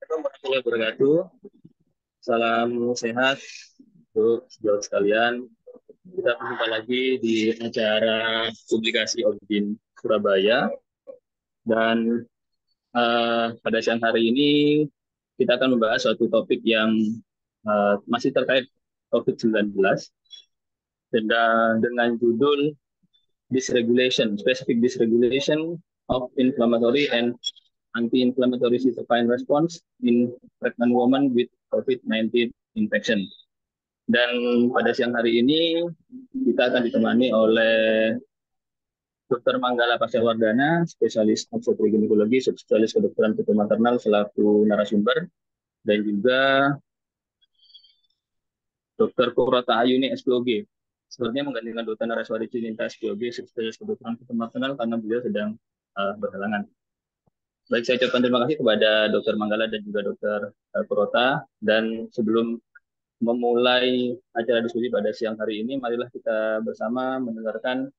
Warahmatullahi wabarakatuh. Salam sehat untuk sejawat sekalian. Kita berjumpa lagi di acara publikasi Objin Surabaya. Dan pada siang hari ini kita akan membahas suatu topik yang masih terkait COVID-19 dengan judul dysregulation, specific dysregulation of inflammatory and anti-inflammatory cytokine response in pregnant women with COVID-19 infection. Dan pada siang hari ini kita akan ditemani oleh Dr. Manggala Pasya spesialis obstetrik ginekologi, spesialis kedokteran putu maternal selaku narasumber, dan juga Dr. Kurata Ayuni SPOG. Sepertinya menggantikan Dr. Nareswari Cininta SPOG, spesialis kedokteran putu maternal karena beliau sedang berhalangan. Baik, saya ucapkan terima kasih kepada Dr. Manggala dan juga Dr. Kurota. Dan sebelum memulai acara diskusi pada siang hari ini, marilah kita bersama mendengarkan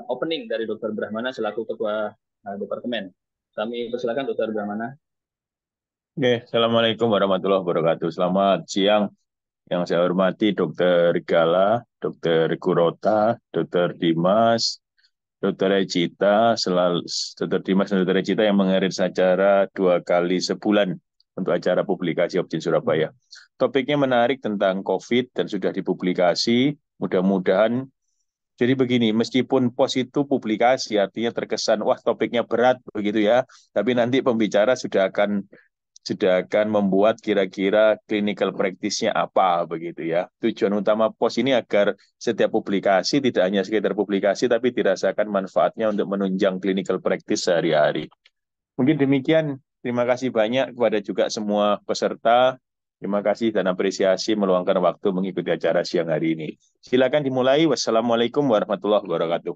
opening dari Dr. Brahmana selaku Ketua Departemen. Kami persilakan Dr. Brahmana. Oke, Assalamualaikum warahmatullahi wabarakatuh. Selamat siang yang saya hormati Dr. Gala, Dr. Kurota, Dr. Dimas, Dr. Ecita, Dr. Dimas dan Dr. Ecita yang mengarir acara 2 kali sebulan untuk acara publikasi Objin Surabaya. Topiknya menarik tentang COVID dan sudah dipublikasi. Mudah-mudahan jadi begini, meskipun pos itu publikasi, artinya terkesan, wah topiknya berat begitu ya, tapi nanti pembicara sudah akan membuat kira-kira clinical practice-nya apa begitu ya. Tujuan utama pos ini agar setiap publikasi tidak hanya sekedar publikasi tapi dirasakan manfaatnya untuk menunjang clinical practice sehari-hari. Mungkin demikian. Terima kasih banyak kepada juga semua peserta. Terima kasih dan apresiasi meluangkan waktu mengikuti acara siang hari ini. Silakan dimulai. Wassalamualaikum warahmatullahi wabarakatuh.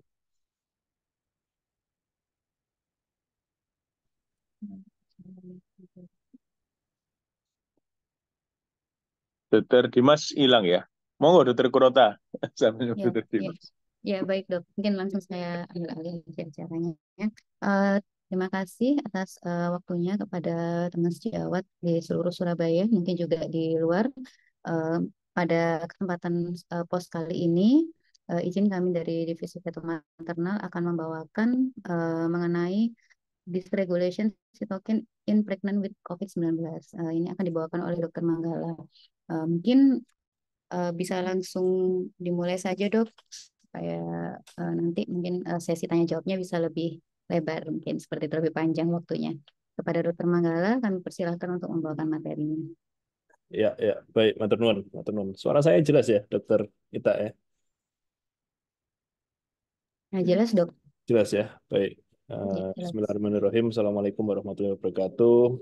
Dokter Dimas hilang ya. Monggo Dokter Kurota. Sambil Ya, Dokter ya, Dimas. ya baik dok. Mungkin langsung saya ambil alih acaranya. Ya. Eh, Terima kasih atas waktunya kepada teman sejawat di seluruh Surabaya, mungkin juga di luar. Eh, Pada kesempatan pos kali ini, izin kami dari Divisi Fetal Maternal akan membawakan mengenai dysregulation cytokine in pregnant with COVID-19. Ini akan dibawakan oleh Dr. Manggala. Mungkin bisa langsung dimulai saja dok, supaya nanti mungkin sesi tanya jawabnya bisa lebih lebar, mungkin seperti itu lebih panjang waktunya. Kepada Dokter Manggala, kami persilahkan untuk membawakan materinya. Ya, ya, baik, matur nuwun, matur nuwun. Suara saya jelas ya, Dokter Ita ya? Nah, jelas dok. Jelas ya, baik. Ya, jelas. Bismillahirrahmanirrahim. Assalamualaikum warahmatullahi wabarakatuh.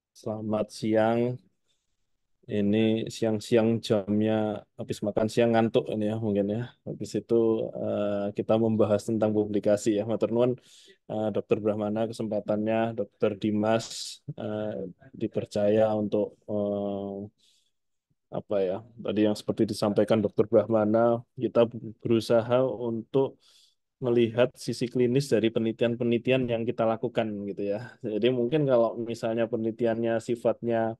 Selamat siang. Ini siang-siang jamnya habis makan siang ngantuk ini ya mungkin ya. Habis itu kita membahas tentang publikasi ya. Matur nuwun Dokter Brahmana kesempatannya, Dokter Dimas dipercaya untuk apa ya tadi yang seperti disampaikan Dokter Brahmana, kita berusaha untuk melihat sisi klinis dari penelitian-penelitian yang kita lakukan gitu ya. Jadi mungkin kalau misalnya penelitiannya sifatnya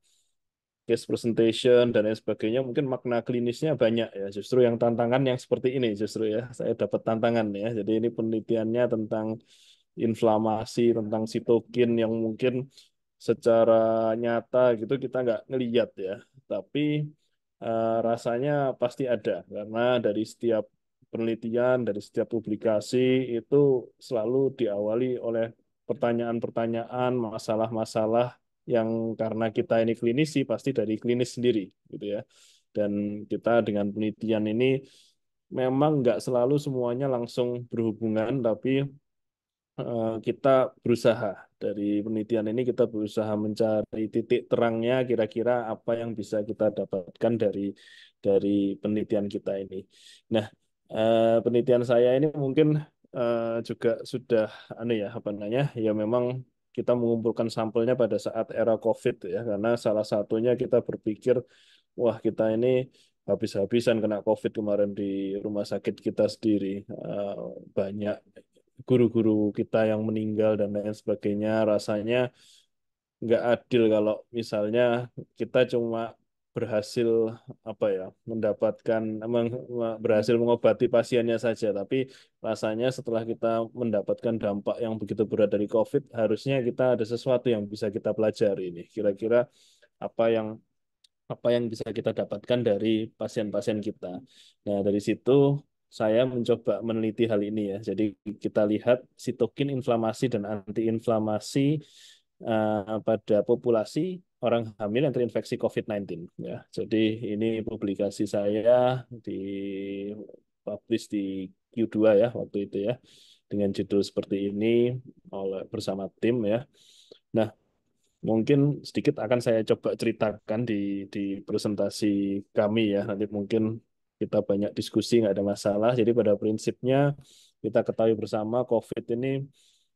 case presentation dan lain sebagainya, mungkin makna klinisnya banyak ya. Justru yang tantangan yang seperti ini justru ya, saya dapat tantangan ya. Jadi ini penelitiannya tentang inflamasi, tentang sitokin yang mungkin secara nyata gitu kita nggak ngelihat ya. Tapi rasanya pasti ada karena dari setiap penelitian, dari setiap publikasi itu selalu diawali oleh pertanyaan-pertanyaan, masalah-masalah yang karena kita ini klinisi pasti dari klinis sendiri gitu ya. Dan kita dengan penelitian ini memang nggak selalu semuanya langsung berhubungan, tapi kita berusaha dari penelitian ini kita berusaha mencari titik terangnya kira-kira apa yang bisa kita dapatkan dari penelitian kita ini. Nah, penelitian saya ini mungkin juga sudah ya apa namanya ya memang kita mengumpulkan sampelnya pada saat era COVID ya karena salah satunya kita berpikir wah kita ini habis-habisan kena COVID kemarin di rumah sakit kita sendiri. Banyak guru-guru kita yang meninggal dan lain sebagainya rasanya nggak adil kalau misalnya kita cuma berhasil apa ya mendapatkan berhasil mengobati pasiennya saja, tapi rasanya setelah kita mendapatkan dampak yang begitu berat dari COVID, harusnya kita ada sesuatu yang bisa kita pelajari ini. Kira-kira apa yang bisa kita dapatkan dari pasien-pasien kita. Nah, dari situ saya mencoba meneliti hal ini ya. Jadi kita lihat sitokin inflamasi dan antiinflamasi pada populasi orang hamil yang terinfeksi COVID-19 ya. Jadi ini publikasi saya publish di Q2 ya waktu itu ya dengan judul seperti ini bersama tim ya. Nah, mungkin sedikit akan saya coba ceritakan di presentasi kami ya. Nanti mungkin kita banyak diskusi, nggak ada masalah. Jadi pada prinsipnya kita ketahui bersama COVID ini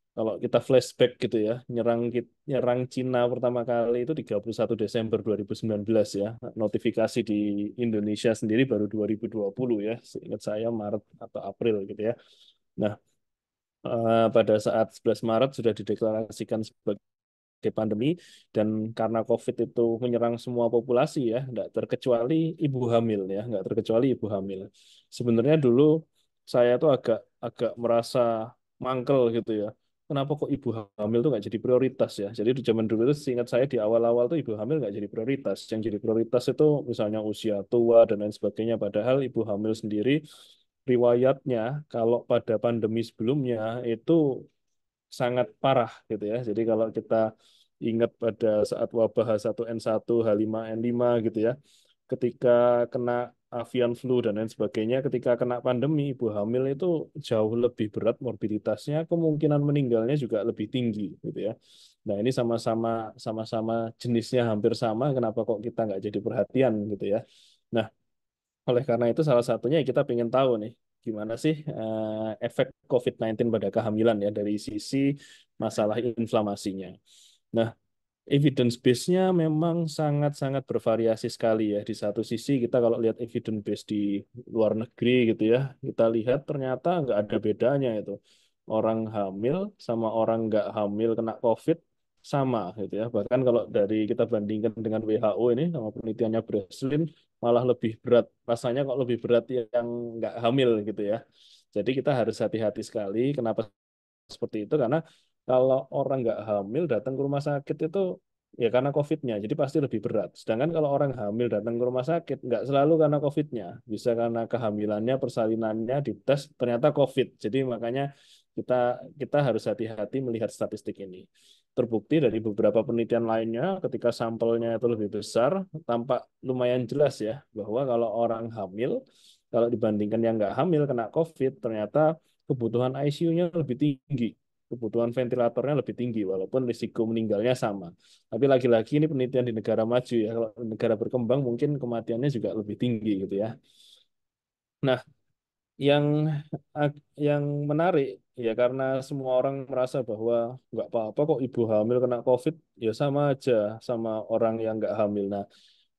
kalau kita flashback gitu ya, nyerang Cina pertama kali itu 31 Desember 2019 ya. Notifikasi di Indonesia sendiri baru 2020 ya. Seingat saya Maret atau April gitu ya. Nah, pada saat 11 Maret sudah dideklarasikan sebagai pandemi, dan karena COVID itu menyerang semua populasi ya, nggak terkecuali ibu hamil ya, nggak terkecuali ibu hamil. Sebenarnya dulu saya tuh agak agak merasa mangkel gitu ya. Kenapa kok ibu hamil tuh nggak jadi prioritas ya? Jadi di zaman dulu itu seingat saya di awal-awal tuh ibu hamil nggak jadi prioritas. Yang jadi prioritas itu misalnya usia tua dan lain sebagainya. Padahal ibu hamil sendiri riwayatnya kalau pada pandemi sebelumnya itu sangat parah gitu ya. Jadi kalau kita ingat pada saat wabah H1N1, H5N5 gitu ya, ketika kena avian flu dan lain sebagainya, ketika kena pandemi, ibu hamil itu jauh lebih berat morbiditasnya, kemungkinan meninggalnya juga lebih tinggi gitu ya. Nah, ini sama-sama jenisnya hampir sama, kenapa kok kita nggak jadi perhatian gitu ya. Nah, oleh karena itu salah satunya kita ingin tahu nih gimana sih efek COVID-19 pada kehamilan ya dari sisi masalah inflamasinya. Nah, evidence base-nya memang sangat-sangat bervariasi sekali ya. Di satu sisi kita kalau lihat evidence base di luar negeri gitu ya, kita lihat ternyata nggak ada bedanya itu. Orang hamil sama orang nggak hamil kena COVID sama gitu ya. Bahkan kalau dari kita bandingkan dengan WHO ini sama penelitiannya Breslin malah lebih berat. Rasanya kok lebih berat yang nggak hamil gitu ya. Jadi kita harus hati-hati sekali. Kenapa seperti itu? Karena kalau orang nggak hamil datang ke rumah sakit itu ya karena COVID-nya, jadi pasti lebih berat. Sedangkan kalau orang hamil datang ke rumah sakit, nggak selalu karena COVID-nya, bisa karena kehamilannya, persalinannya dites ternyata COVID. Jadi makanya kita kita harus hati-hati melihat statistik ini. Terbukti dari beberapa penelitian lainnya, ketika sampelnya itu lebih besar, tampak lumayan jelas ya bahwa kalau orang hamil, kalau dibandingkan yang nggak hamil kena COVID, ternyata kebutuhan ICU-nya lebih tinggi, kebutuhan ventilatornya lebih tinggi, walaupun risiko meninggalnya sama. Tapi lagi-lagi ini penelitian di negara maju ya, kalau negara berkembang mungkin kematiannya juga lebih tinggi gitu ya. Nah, yang yang menarik ya karena semua orang merasa bahwa nggak apa-apa kok ibu hamil kena COVID, ya sama aja sama orang yang nggak hamil. Nah,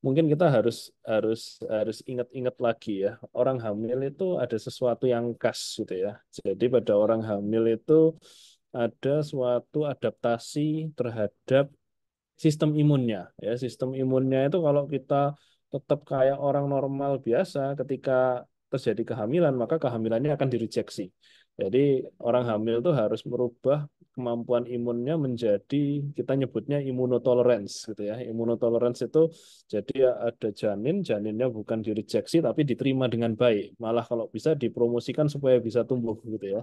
mungkin kita harus harus harus ingat-ingat lagi ya, orang hamil itu ada sesuatu yang khas gitu ya. Jadi pada orang hamil itu ada suatu adaptasi terhadap sistem imunnya ya. Sistem imunnya itu kalau kita tetap kayak orang normal biasa, ketika terjadi kehamilan maka kehamilannya akan direjeksi. Jadi orang hamil itu harus merubah kemampuan imunnya menjadi, kita nyebutnya imunotolerance gitu ya. Imunotolerance itu jadi ada janinnya bukan direjeksi tapi diterima dengan baik, malah kalau bisa dipromosikan supaya bisa tumbuh gitu ya.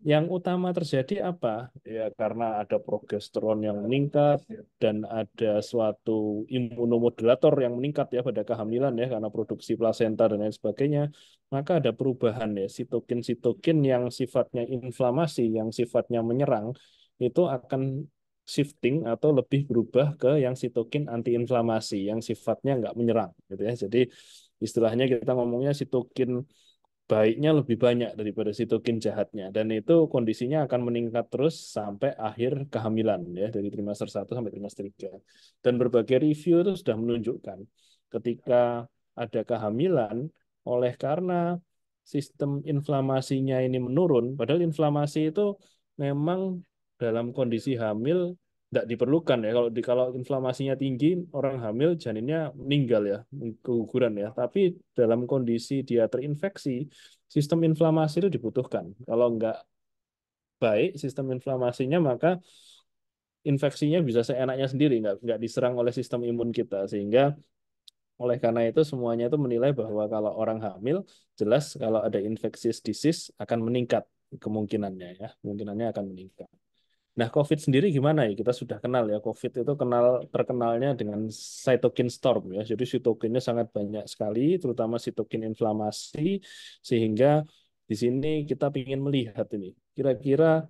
Yang utama terjadi apa? Ya karena ada progesteron yang meningkat dan ada suatu imunomodulator yang meningkat ya pada kehamilan ya karena produksi plasenta dan lain sebagainya. Maka ada perubahan ya sitokin-sitokin yang sifatnya inflamasi, yang sifatnya menyerang itu akan shifting atau lebih berubah ke yang sitokin antiinflamasi yang sifatnya nggak menyerang gitu ya. Jadi istilahnya kita ngomongnya sitokin baiknya lebih banyak daripada sitokin jahatnya, dan itu kondisinya akan meningkat terus sampai akhir kehamilan ya dari trimester 1 sampai trimester 3. Dan berbagai review itu sudah menunjukkan ketika ada kehamilan, oleh karena sistem inflamasinya ini menurun, padahal inflamasi itu memang dalam kondisi hamil tidak diperlukan ya. Kalau inflamasinya tinggi, orang hamil janinnya meninggal ya, keguguran ya. Tapi dalam kondisi dia terinfeksi, sistem inflamasi itu dibutuhkan. Kalau nggak baik sistem inflamasinya, maka infeksinya bisa seenaknya sendiri, nggak diserang oleh sistem imun kita. Sehingga oleh karena itu semuanya itu menilai bahwa kalau orang hamil, jelas kalau ada infectious disease akan meningkat kemungkinannya ya, kemungkinannya akan meningkat. Nah, COVID sendiri gimana ya? Kita sudah kenal ya, COVID itu terkenalnya dengan cytokine storm ya. Jadi sitokinnya sangat banyak sekali, terutama sitokin inflamasi, sehingga di sini kita ingin melihat ini. Kira-kira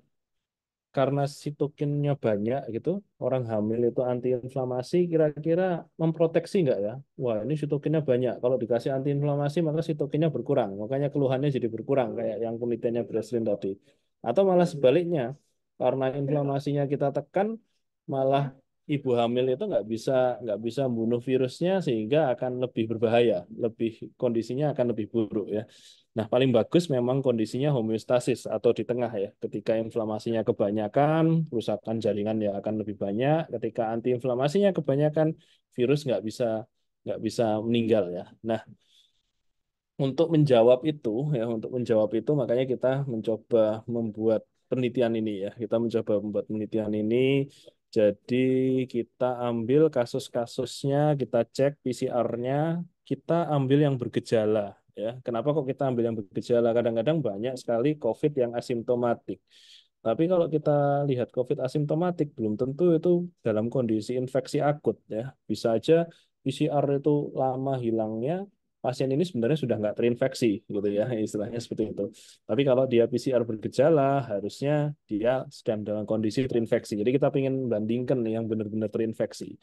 karena sitokinnya banyak gitu, orang hamil itu antiinflamasi, kira-kira memproteksi nggak ya? Wah, ini sitokinnya banyak. Kalau dikasih antiinflamasi, maka sitokinnya berkurang. Makanya keluhannya jadi berkurang, kayak yang penelitiannya Breslin tadi. Atau malah sebaliknya, karena inflamasinya kita tekan, malah ibu hamil itu nggak bisa membunuh virusnya, sehingga akan lebih berbahaya, kondisinya akan lebih buruk ya. Nah, paling bagus memang kondisinya homeostasis atau di tengah ya. Ketika inflamasinya kebanyakan, kerusakan jaringan ya akan lebih banyak. Ketika antiinflamasinya kebanyakan, virus nggak bisa meninggal ya. Nah, untuk menjawab itu makanya kita mencoba membuat penelitian ini ya. Kita mencoba membuat penelitian ini. Jadi kita ambil kasus-kasusnya, kita cek PCR-nya, kita ambil yang bergejala ya. Kenapa kok kita ambil yang bergejala? Kadang-kadang banyak sekali COVID yang asimptomatik. Tapi kalau kita lihat COVID asimptomatik, belum tentu itu dalam kondisi infeksi akut ya. Bisa aja PCR itu lama hilangnya, pasien ini sebenarnya sudah nggak terinfeksi gitu ya, istilahnya seperti itu. Tapi kalau dia PCR bergejala, harusnya dia sedang dalam kondisi terinfeksi. Jadi kita ingin bandingkan nih yang benar-benar terinfeksi.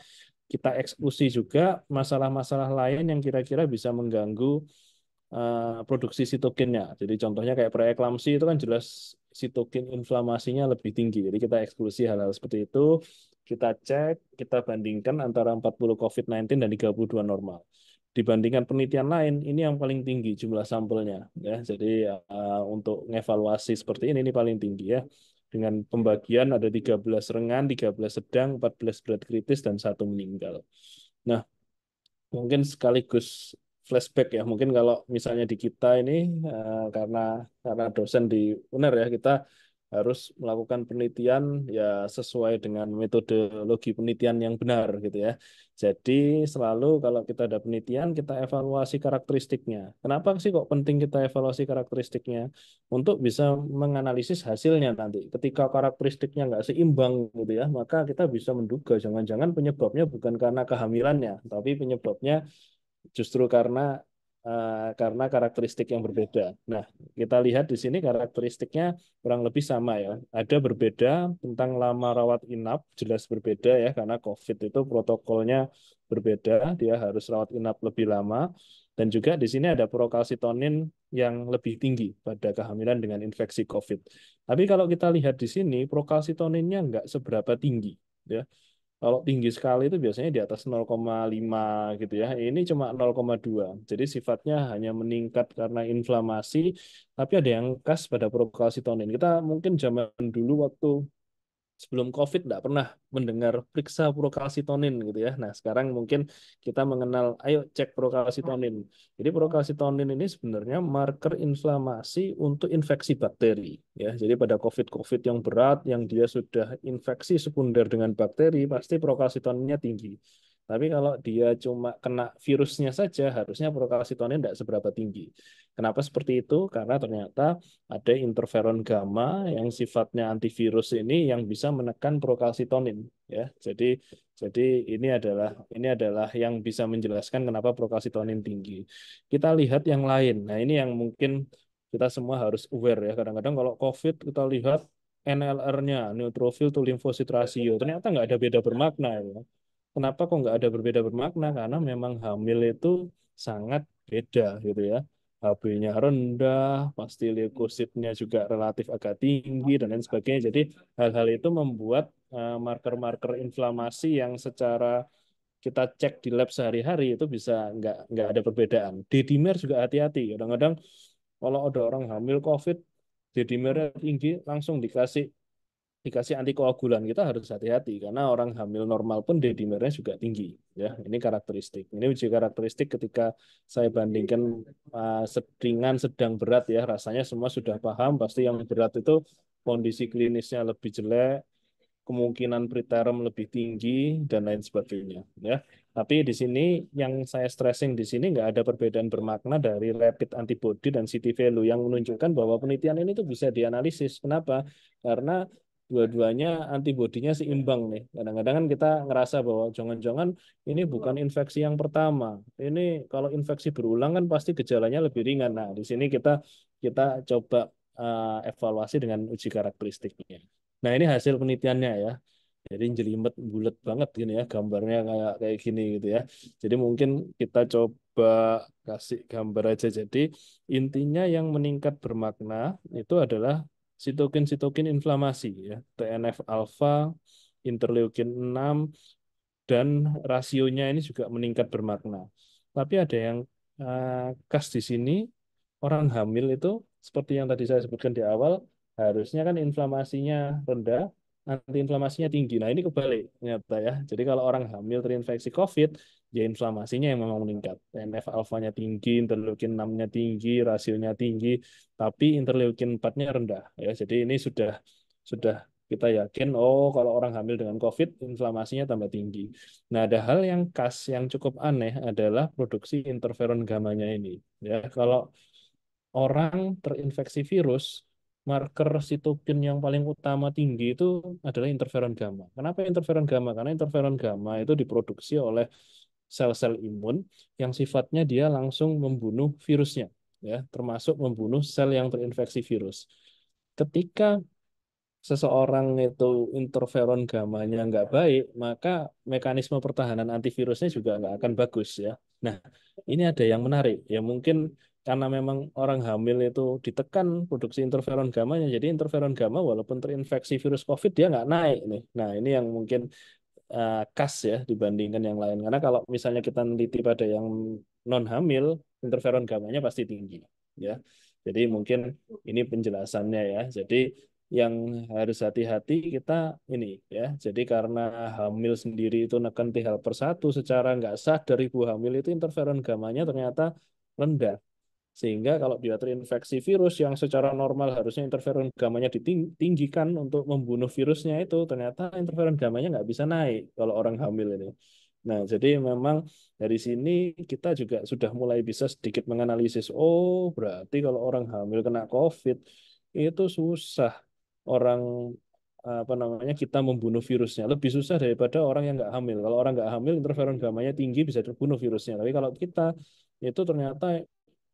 Kita eksekusi juga masalah-masalah lain yang kira-kira bisa mengganggu produksi sitokinnya. Jadi contohnya kayak preeklamsi itu kan jelas sitokin inflamasinya lebih tinggi. Jadi kita eksklusi hal-hal seperti itu, kita cek, kita bandingkan antara 40 COVID-19 dan 32 normal. Dibandingkan penelitian lain, ini yang paling tinggi jumlah sampelnya ya. Jadi untuk ngevaluasi seperti ini paling tinggi ya. Dengan pembagian ada 13 ringan, 13 sedang, 14 berat kritis dan 1 meninggal. Nah, mungkin sekaligus flashback ya. Mungkin kalau misalnya di kita ini karena dosen di UNER ya, kita harus melakukan penelitian ya sesuai dengan metodologi penelitian yang benar gitu ya. Jadi selalu kalau kita ada penelitian kita evaluasi karakteristiknya. Kenapa sih kok penting kita evaluasi karakteristiknya? Untuk bisa menganalisis hasilnya nanti. Ketika karakteristiknya nggak seimbang gitu ya, maka kita bisa menduga jangan-jangan penyebabnya bukan karena kehamilannya, tapi penyebabnya justru karena karakteristik yang berbeda. Nah, kita lihat di sini karakteristiknya kurang lebih sama ya. Ada berbeda tentang lama rawat inap, jelas berbeda ya karena COVID itu protokolnya berbeda, dia harus rawat inap lebih lama. Dan juga di sini ada prokalsitonin yang lebih tinggi pada kehamilan dengan infeksi COVID. Tapi kalau kita lihat di sini, prokalsitoninnya nggak seberapa tinggi. Ya, kalau tinggi sekali itu biasanya di atas 0,5 gitu ya. Ini cuma 0,2. Jadi sifatnya hanya meningkat karena inflamasi, tapi ada yang khas pada prokalsitonin. Kita mungkin zaman dulu waktu sebelum COVID tidak pernah mendengar periksa prokalsitonin gitu ya. Nah, sekarang mungkin kita mengenal, ayo cek prokalsitonin. Jadi prokalsitonin ini sebenarnya marker inflamasi untuk infeksi bakteri ya. Jadi pada COVID-COVID yang berat yang dia sudah infeksi sekunder dengan bakteri, pasti prokalsitoninnya tinggi. Tapi kalau dia cuma kena virusnya saja, harusnya prokalsitonin tidak seberapa tinggi. Kenapa seperti itu? Karena ternyata ada interferon gamma yang sifatnya antivirus ini yang bisa menekan prokalsitonin ya. Jadi ini adalah yang bisa menjelaskan kenapa prokalsitonin tinggi. Kita lihat yang lain. Nah, ini yang mungkin kita semua harus aware ya. Kadang-kadang kalau COVID kita lihat NLR-nya, neutrophil to lymphocyte ratio, ternyata nggak ada beda bermakna ya. Kenapa kok nggak ada berbeda bermakna? Karena memang hamil itu sangat beda gitu ya. HB-nya rendah, pasti leukositnya juga relatif agak tinggi dan lain sebagainya. Jadi hal-hal itu membuat marker-marker inflamasi yang secara kita cek di lab sehari-hari itu bisa nggak ada perbedaan. D-dimer juga hati-hati. Kadang-kadang kalau ada orang hamil COVID, D-dimernya tinggi, langsung dikasih dikasih antikoagulan kita harus hati-hati karena orang hamil normal pun D-dimernya juga tinggi ya. Ini karakteristik. Ini uji karakteristik ketika saya bandingkan ringan, sedang, berat ya. Rasanya semua sudah paham pasti yang berat itu kondisi klinisnya lebih jelek, kemungkinan preterm lebih tinggi dan lain sebagainya ya. Tapi di sini yang saya stressing di sini nggak ada perbedaan bermakna dari rapid antibody dan CT value yang menunjukkan bahwa penelitian ini tuh bisa dianalisis. Kenapa? Karena dua-duanya antibodinya seimbang nih. Kadang-kadang kan kita ngerasa bahwa jangan-jangan ini bukan infeksi yang pertama. Ini kalau infeksi berulang kan pasti gejalanya lebih ringan. Nah, di sini kita kita coba evaluasi dengan uji karakteristiknya. Nah, ini hasil penelitiannya ya. Jadi jelimet bulat banget gini ya, gambarnya kayak kayak gini gitu ya. Jadi mungkin kita coba kasih gambar aja. Jadi intinya yang meningkat bermakna itu adalah sitokin-sitokin inflamasi ya, TNF alfa, interleukin 6 dan rasionya ini juga meningkat bermakna. Tapi ada yang khas di sini, orang hamil itu seperti yang tadi saya sebutkan di awal, harusnya kan inflamasinya rendah, antiinflamasinya tinggi. Nah, ini kebalik ternyata ya. Jadi kalau orang hamil terinfeksi COVID, ya inflamasinya yang memang meningkat. TNF alfanya tinggi, interleukin 6-nya tinggi, rasionya tinggi, tapi interleukin 4-nya rendah ya. Jadi ini sudah kita yakin oh kalau orang hamil dengan COVID inflamasinya tambah tinggi. Nah, ada hal yang khas yang cukup aneh adalah produksi interferon gamma-nya ini. Ya, kalau orang terinfeksi virus, marker sitokin yang paling utama tinggi itu adalah interferon gamma. Kenapa interferon gamma? Karena interferon gamma itu diproduksi oleh sel-sel imun yang sifatnya dia langsung membunuh virusnya, ya, termasuk membunuh sel yang terinfeksi virus. Ketika seseorang itu interferon gamanya nggak baik, maka mekanisme pertahanan antivirusnya juga nggak akan bagus ya. Nah, ini ada yang menarik. Ya mungkin karena memang orang hamil itu ditekan produksi interferon gamanya, jadi interferon gamma walaupun terinfeksi virus COVID dia nggak naik nih. Nah, ini yang mungkin khas ya dibandingkan yang lain. Karena kalau misalnya kita neliti pada yang non hamil, interferon gamanya pasti tinggi ya. Jadi mungkin ini penjelasannya ya. Jadi yang harus hati-hati kita ini ya. Jadi karena hamil sendiri itu neken T helper 1 secara nggak sadar ibu hamil itu interferon gamanya ternyata rendah. Sehingga kalau dia terinfeksi virus yang secara normal harusnya interferon gamanya ditinggikan untuk membunuh virusnya itu, ternyata interferon gamanya nggak bisa naik kalau orang hamil ini. Nah, jadi memang dari sini kita juga sudah mulai bisa sedikit menganalisis, oh berarti kalau orang hamil kena COVID itu susah orang apa namanya kita membunuh virusnya lebih susah daripada orang yang nggak hamil. Kalau orang nggak hamil interferon gamanya tinggi bisa terbunuh virusnya. Tapi kalau kita itu ternyata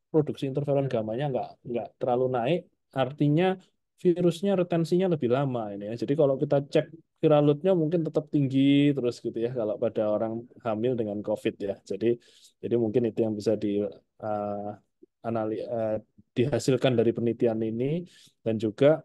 produksi interferon gamanya nggak terlalu naik, artinya virusnya retensinya lebih lama ini ya. Jadi kalau kita cek viral load-nya mungkin tetap tinggi terus gitu ya kalau pada orang hamil dengan COVID ya. Jadi mungkin itu yang bisa uh, dihasilkan dari penelitian ini dan juga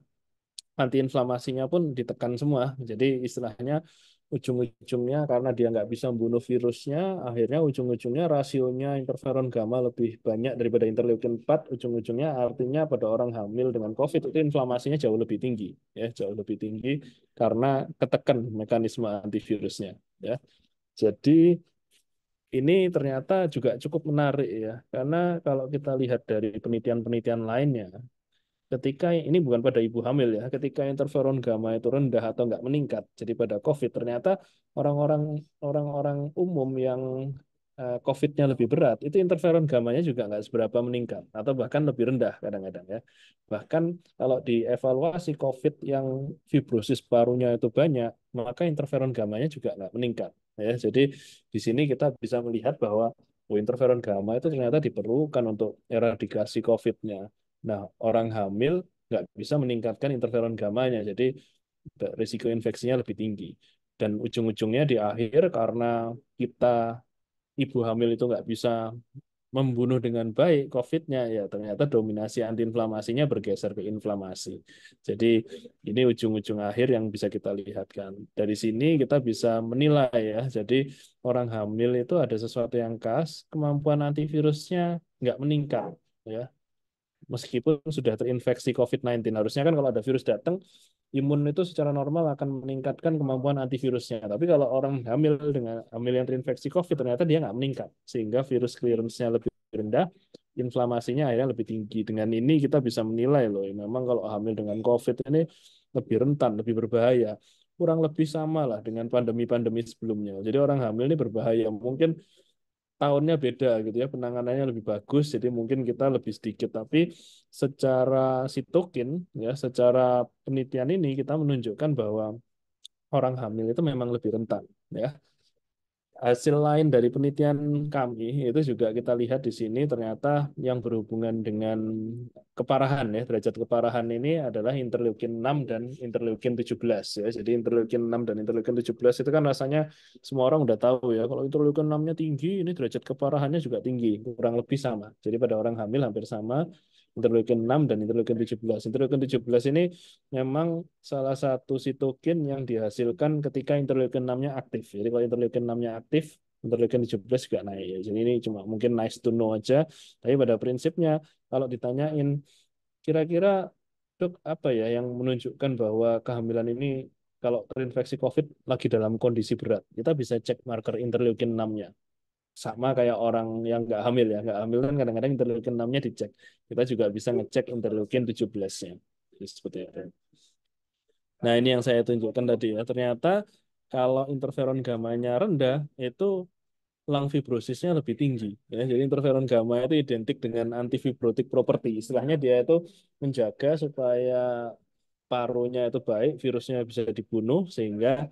antiinflamasinya pun ditekan semua. Jadi istilahnya ujung-ujungnya karena dia nggak bisa membunuh virusnya, akhirnya ujung-ujungnya rasionya interferon gamma lebih banyak daripada interleukin 4, ujung-ujungnya artinya pada orang hamil dengan COVID itu inflamasinya jauh lebih tinggi, ya jauh lebih tinggi karena ketekan mekanisme antivirusnya, ya. Jadi ini ternyata juga cukup menarik ya, karena kalau kita lihat dari penelitian-penelitian lainnya, ketika ini bukan pada ibu hamil ya, ketika interferon gamma itu rendah atau nggak meningkat, jadi pada COVID ternyata orang-orang umum yang COVID-nya lebih berat, itu interferon gammanya juga nggak seberapa meningkat atau bahkan lebih rendah kadang-kadang ya. Bahkan kalau dievaluasi COVID yang fibrosis parunya itu banyak, maka interferon gammanya juga nggak meningkat ya. Jadi di sini kita bisa melihat bahwa interferon gamma itu ternyata diperlukan untuk eradikasi COVID-nya. Nah, orang hamil nggak bisa meningkatkan interferon gammanya, jadi risiko infeksinya lebih tinggi. Dan ujung-ujungnya di akhir karena kita ibu hamil itu nggak bisa membunuh dengan baik COVID-nya, ya ternyata dominasi antiinflamasinya bergeser ke inflamasi. Jadi ini ujung-ujung akhir yang bisa kita lihatkan. Dari sini kita bisa menilai ya, jadi orang hamil itu ada sesuatu yang khas, kemampuan antivirusnya nggak meningkat. Ya, meskipun sudah terinfeksi COVID-19. Harusnya kan kalau ada virus datang, imun itu secara normal akan meningkatkan kemampuan antivirusnya. Tapi kalau orang hamil yang terinfeksi COVID, ternyata dia nggak meningkat, sehingga virus clearance-nya lebih rendah, inflamasinya akhirnya lebih tinggi. Dengan ini kita bisa menilai loh, memang kalau hamil dengan COVID ini lebih rentan, lebih berbahaya. Kurang lebih sama lah dengan pandemi-pandemi sebelumnya. Jadi orang hamil ini berbahaya. Mungkin tahunnya beda gitu ya, penanganannya lebih bagus, jadi mungkin kita lebih sedikit. Tapi secara sitokin, ya, secara penelitian ini kita menunjukkan bahwa orang hamil itu memang lebih rentan, ya. Hasil lain dari penelitian kami itu juga kita lihat di sini ternyata yang berhubungan dengan keparahan, ya, derajat keparahan ini adalah interleukin 6 dan interleukin 17, ya. Jadi interleukin 6 dan interleukin 17 itu kan rasanya semua orang udah tahu ya, kalau interleukin 6-nya tinggi, ini derajat keparahannya juga tinggi, kurang lebih sama. Jadi pada orang hamil hampir sama, interleukin 6 dan interleukin 17. Interleukin 17 ini memang salah satu sitokin yang dihasilkan ketika interleukin 6-nya aktif. Jadi kalau interleukin 6-nya aktif, interleukin 17 juga naik. Ya. Jadi ini cuma mungkin nice to know aja. Tapi pada prinsipnya, kalau ditanyain, kira-kira dok apa ya yang menunjukkan bahwa kehamilan ini kalau terinfeksi COVID lagi dalam kondisi berat, kita bisa cek marker interleukin 6-nya. Sama kayak orang yang nggak hamil ya. Nggak hamil kan kadang-kadang interleukin 6-nya dicek. Kita juga bisa ngecek interleukin 17-nya. Jadi seperti itu. Nah, ini yang saya tunjukkan tadi ya. Ternyata kalau interferon gamma-nya rendah, itu lung fibrosisnya lebih tinggi. Ya. Jadi interferon gamma itu identik dengan antifibrotic property. Istilahnya dia itu menjaga supaya parunya itu baik, virusnya bisa dibunuh, sehingga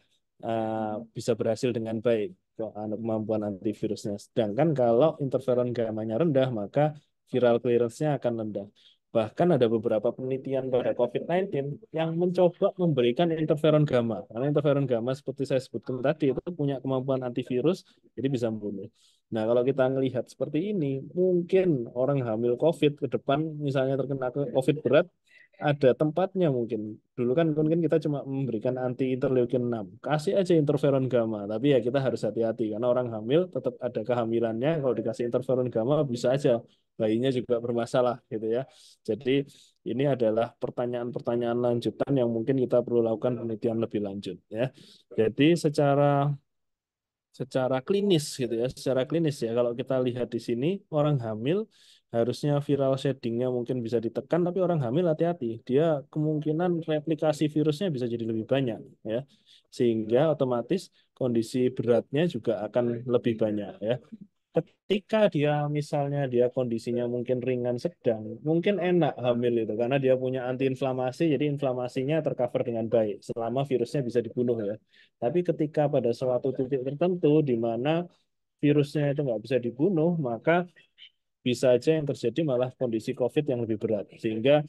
bisa berhasil dengan baik kemampuan antivirusnya. Sedangkan kalau interferon gamma-nya rendah, maka viral clearance-nya akan rendah. Bahkan ada beberapa penelitian pada COVID-19 yang mencoba memberikan interferon gamma. Karena interferon gamma seperti saya sebutkan tadi itu punya kemampuan antivirus, jadi bisa membunuh. Nah, kalau kita melihat seperti ini, mungkin orang hamil COVID ke depan misalnya terkena COVID berat, ada tempatnya mungkin. Dulu kan mungkin kita cuma memberikan anti interleukin 6. Kasih aja interferon gamma, tapi ya kita harus hati-hati karena orang hamil tetap ada kehamilannya, kalau dikasih interferon gamma bisa aja bayinya juga bermasalah gitu ya. Jadi ini adalah pertanyaan-pertanyaan lanjutan yang mungkin kita perlu lakukan penelitian lebih lanjut ya. Jadi secara klinis gitu ya, secara klinis ya kalau kita lihat di sini orang hamil harusnya viral shedding-nya mungkin bisa ditekan, tapi orang hamil hati-hati, dia kemungkinan replikasi virusnya bisa jadi lebih banyak ya, sehingga otomatis kondisi beratnya juga akan lebih banyak ya. Ketika dia misalnya dia kondisinya mungkin ringan sedang, mungkin enak hamil itu karena dia punya antiinflamasi, jadi inflamasinya tercover dengan baik selama virusnya bisa dibunuh ya. Tapi ketika pada suatu titik tertentu di mana virusnya itu nggak bisa dibunuh, maka bisa aja yang terjadi malah kondisi COVID yang lebih berat. Sehingga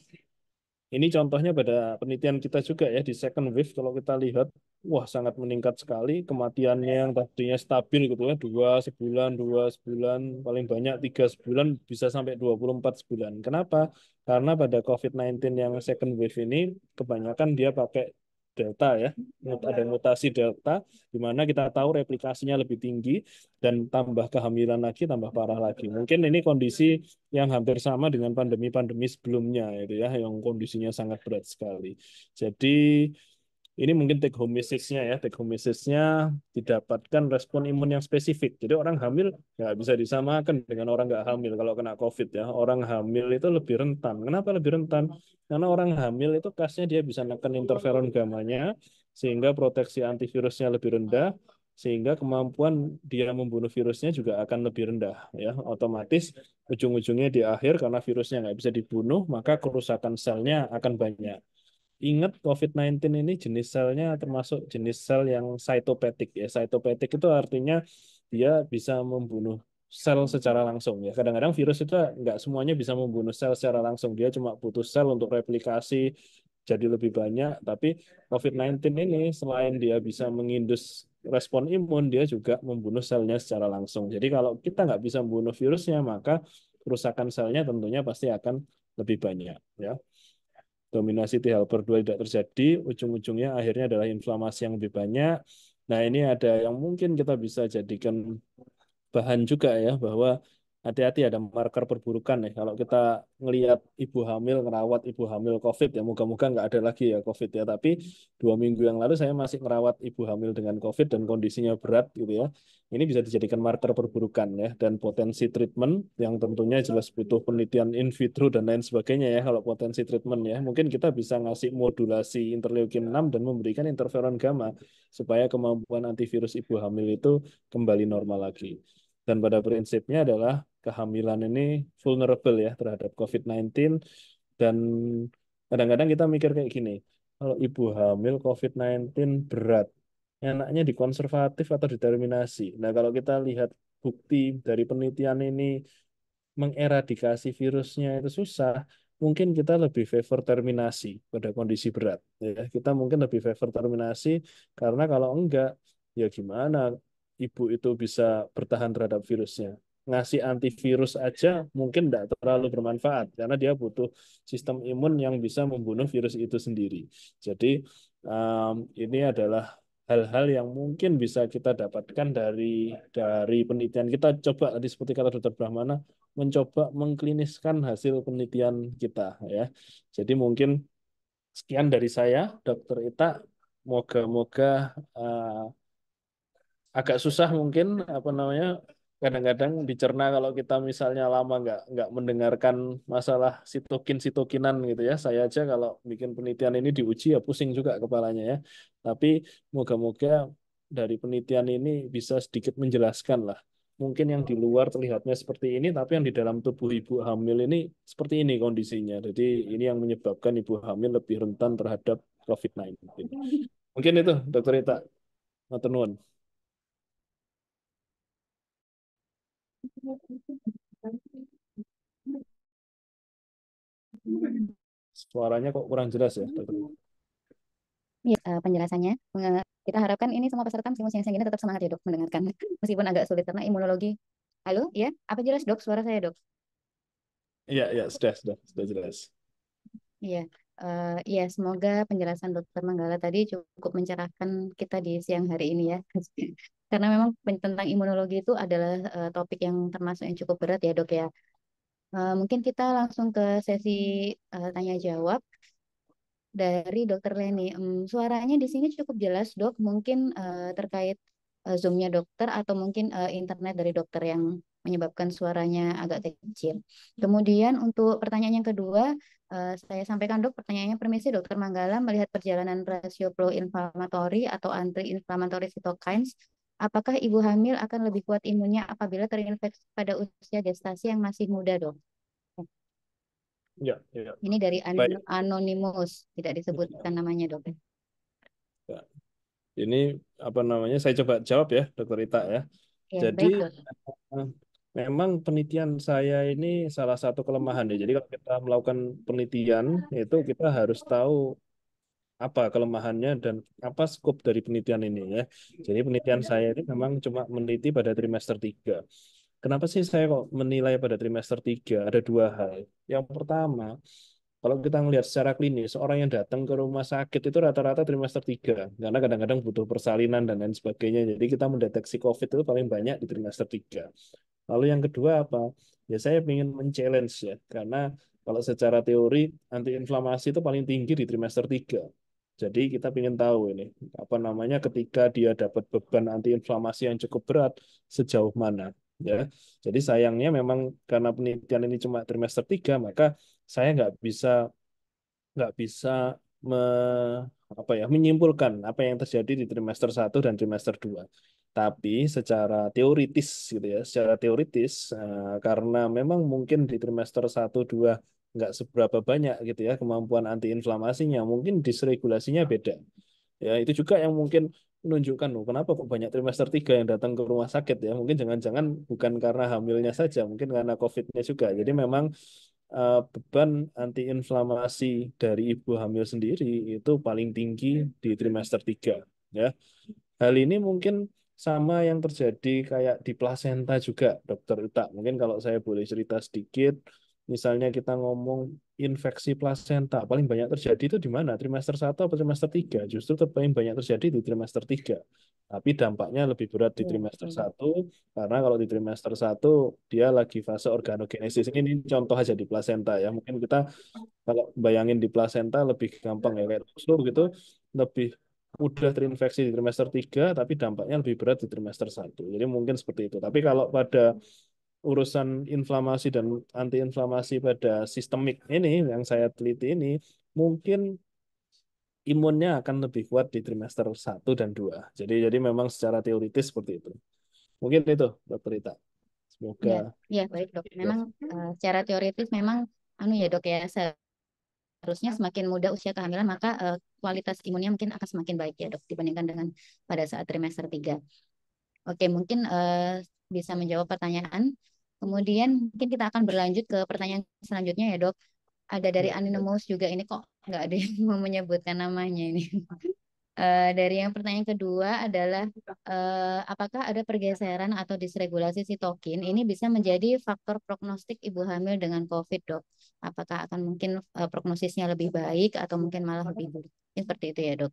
ini contohnya pada penelitian kita juga ya di second wave kalau kita lihat, wah sangat meningkat sekali kematiannya yang tadinya stabil gitu ya, 2 sebulan, paling banyak 3 sebulan, bisa sampai 24 sebulan. Kenapa? Karena pada COVID-19 yang second wave ini kebanyakan dia pakai Delta ya, ada mutasi Delta, di mana kita tahu replikasinya lebih tinggi dan tambah kehamilan lagi, tambah parah lagi. Mungkin ini kondisi yang hampir sama dengan pandemi-pandemi sebelumnya itu ya, yang kondisinya sangat berat sekali. Jadi ini mungkin take home message-nya ya, take home message-nya didapatkan respon imun yang spesifik. Jadi orang hamil nggak bisa disamakan dengan orang nggak hamil kalau kena COVID ya. Orang hamil itu lebih rentan. Kenapa lebih rentan? Karena orang hamil itu kasnya dia bisa neken interferon gamma-nya, sehingga proteksi antivirusnya lebih rendah, sehingga kemampuan dia membunuh virusnya juga akan lebih rendah ya. Otomatis ujung-ujungnya di akhir karena virusnya nggak bisa dibunuh, maka kerusakan selnya akan banyak. Ingat COVID-19 ini jenis selnya termasuk jenis sel yang cytopetik ya. Cytopetik itu artinya dia bisa membunuh sel secara langsung ya. Kadang-kadang virus itu nggak semuanya bisa membunuh sel secara langsung. Dia cuma butuh sel untuk replikasi jadi lebih banyak. Tapi COVID-19 ini selain dia bisa mengindus respon imun, dia juga membunuh selnya secara langsung. Jadi kalau kita nggak bisa membunuh virusnya, maka kerusakan selnya tentunya pasti akan lebih banyak ya. Dominasi T helper 2 tidak terjadi, ujung-ujungnya akhirnya adalah inflamasi yang lebih banyak. Nah, ini ada yang mungkin kita bisa jadikan bahan juga ya, bahwa hati-hati ada marker perburukan ya. Kalau kita ngelihat ibu hamil, ngerawat ibu hamil COVID ya, moga-moga nggak ada lagi ya COVID ya. Tapi 2 minggu yang lalu saya masih ngerawat ibu hamil dengan COVID dan kondisinya berat gitu ya. Ini bisa dijadikan marker perburukan ya, dan potensi treatment yang tentunya jelas butuh penelitian in vitro dan lain sebagainya ya. Kalau potensi treatment ya, mungkin kita bisa ngasih modulasi interleukin 6 dan memberikan interferon gamma supaya kemampuan antivirus ibu hamil itu kembali normal lagi. Dan pada prinsipnya adalah kehamilan ini vulnerable ya terhadap COVID-19, dan kadang-kadang kita mikir kayak gini, kalau ibu hamil COVID-19 berat, enaknya dikonservatif atau diterminasi. Nah, kalau kita lihat bukti dari penelitian ini mengeradikasi virusnya itu susah, mungkin kita lebih favor terminasi pada kondisi berat. Ya, kita mungkin lebih favor terminasi karena kalau enggak, ya gimana ibu itu bisa bertahan terhadap virusnya. Ngasih antivirus aja mungkin tidak terlalu bermanfaat karena dia butuh sistem imun yang bisa membunuh virus itu sendiri. Jadi ini adalah hal-hal yang mungkin bisa kita dapatkan dari penelitian kita. Coba tadi seperti kata Dokter Brahmana, mencoba mengkliniskan hasil penelitian kita ya. Jadi mungkin sekian dari saya, Dokter Ita. Moga-moga agak susah mungkin apa namanya, kadang-kadang dicerna kalau kita misalnya lama nggak mendengarkan masalah sitokinan gitu ya. Saya aja kalau bikin penelitian ini diuji ya pusing juga kepalanya ya. Tapi moga-moga dari penelitian ini bisa sedikit menjelaskan lah. Mungkin yang di luar terlihatnya seperti ini, tapi yang di dalam tubuh ibu hamil ini seperti ini kondisinya. Jadi ini yang menyebabkan ibu hamil lebih rentan terhadap COVID-19. Mungkin itu, Dokter Ita. Matur nuwun. Suaranya kok kurang jelas ya, Dokter Ita? Ya, penjelasannya. Kita harapkan ini semua peserta meskipun siang-siang ini tetap semangat ya dok mendengarkan. Meskipun agak sulit karena imunologi. Halo, ya? Apa jelas dok suara saya dok? Iya, iya, sudah jelas. Iya, iya semoga penjelasan Dokter Manggala tadi cukup mencerahkan kita di siang hari ini ya. Karena memang tentang imunologi itu adalah topik yang termasuk yang cukup berat ya dok ya. Mungkin kita langsung ke sesi tanya jawab dari Dokter Leni. Suaranya di sini cukup jelas dok. Mungkin terkait Zoom-nya dokter atau mungkin internet dari dokter yang menyebabkan suaranya agak kecil. Kemudian untuk pertanyaan yang kedua, saya sampaikan dok, pertanyaannya permisi dokter Manggala melihat perjalanan rasio pro-inflamatory atau anti-inflammatory cytokines, apakah ibu hamil akan lebih kuat imunnya apabila terinfeksi pada usia gestasi yang masih muda dok? Ya, ya. Ini dari Baik. Anonymous, tidak disebutkan namanya dok. Ya. Ini apa namanya? Saya coba jawab ya, Dokter Ita ya. Ya, Jadi baik dok. eh, memang penelitian saya ini salah satu kelemahan ya. Jadi kalau kita melakukan penelitian itu kita harus tahu apa kelemahannya dan apa skop dari penelitian ini ya. Jadi penelitian saya ini memang cuma meneliti pada trimester 3. Kenapa sih saya kok menilai pada trimester 3? Ada dua hal. Yang pertama, kalau kita melihat secara klinis, orang yang datang ke rumah sakit itu rata-rata trimester 3. Karena kadang-kadang butuh persalinan dan lain sebagainya. Jadi kita mendeteksi COVID itu paling banyak di trimester 3. Lalu yang kedua apa? Ya saya ingin men-challenge ya. Karena kalau secara teori, antiinflamasi itu paling tinggi di trimester 3. Jadi kita ingin tahu ini, apa namanya, ketika dia dapat beban antiinflamasi yang cukup berat, sejauh mana. Ya, jadi sayangnya memang karena penelitian ini cuma trimester 3, maka saya nggak bisa me, apa ya menyimpulkan apa yang terjadi di trimester 1 dan trimester 2. Tapi secara teoritis gitu ya, secara teoritis karena memang mungkin di trimester 1 2 nggak seberapa banyak gitu ya kemampuan antiinflamasinya, mungkin dysregulasinya beda. Ya, itu juga yang mungkin menunjukkan loh, kenapa kok banyak trimester 3 yang datang ke rumah sakit ya. Mungkin jangan-jangan bukan karena hamilnya saja, mungkin karena COVID-nya juga. Jadi memang beban antiinflamasi dari ibu hamil sendiri itu paling tinggi di trimester 3 ya. Hal ini mungkin sama yang terjadi kayak di plasenta juga, Dokter Uta. Mungkin kalau saya boleh cerita sedikit, misalnya kita ngomong infeksi plasenta, paling banyak terjadi itu di mana? Trimester 1 atau trimester 3? Justru paling banyak terjadi di trimester 3. Tapi dampaknya lebih berat di Iya, trimester betul. 1 karena kalau di trimester 1 dia lagi fase organogenesis. Ini contoh aja di plasenta ya. Mungkin kita kalau bayangin di plasenta lebih gampang ya kayak tusuk gitu, lebih mudah terinfeksi di trimester 3 tapi dampaknya lebih berat di trimester 1. Jadi mungkin seperti itu. Tapi kalau pada urusan inflamasi dan antiinflamasi pada sistemik ini yang saya teliti ini, mungkin imunnya akan lebih kuat di trimester 1 dan 2. Jadi memang secara teoritis seperti itu. Mungkin itu, Dokter Rita. Semoga Ya, ya baik dok. Memang secara teoritis memang anu ya dok ya, seharusnya semakin muda usia kehamilan maka kualitas imunnya mungkin akan semakin baik ya dok dibandingkan dengan pada saat trimester 3. Oke, mungkin bisa menjawab pertanyaan. Kemudian mungkin kita akan berlanjut ke pertanyaan selanjutnya ya dok. Ada dari Anonymous juga, ini kok nggak ada yang mau menyebutkan namanya ini. Dari yang pertanyaan kedua adalah apakah ada pergeseran atau disregulasi sitokin ini bisa menjadi faktor prognostik ibu hamil dengan COVID, dok? Apakah akan mungkin prognosisnya lebih baik atau mungkin malah lebih buruk? Seperti itu ya, dok.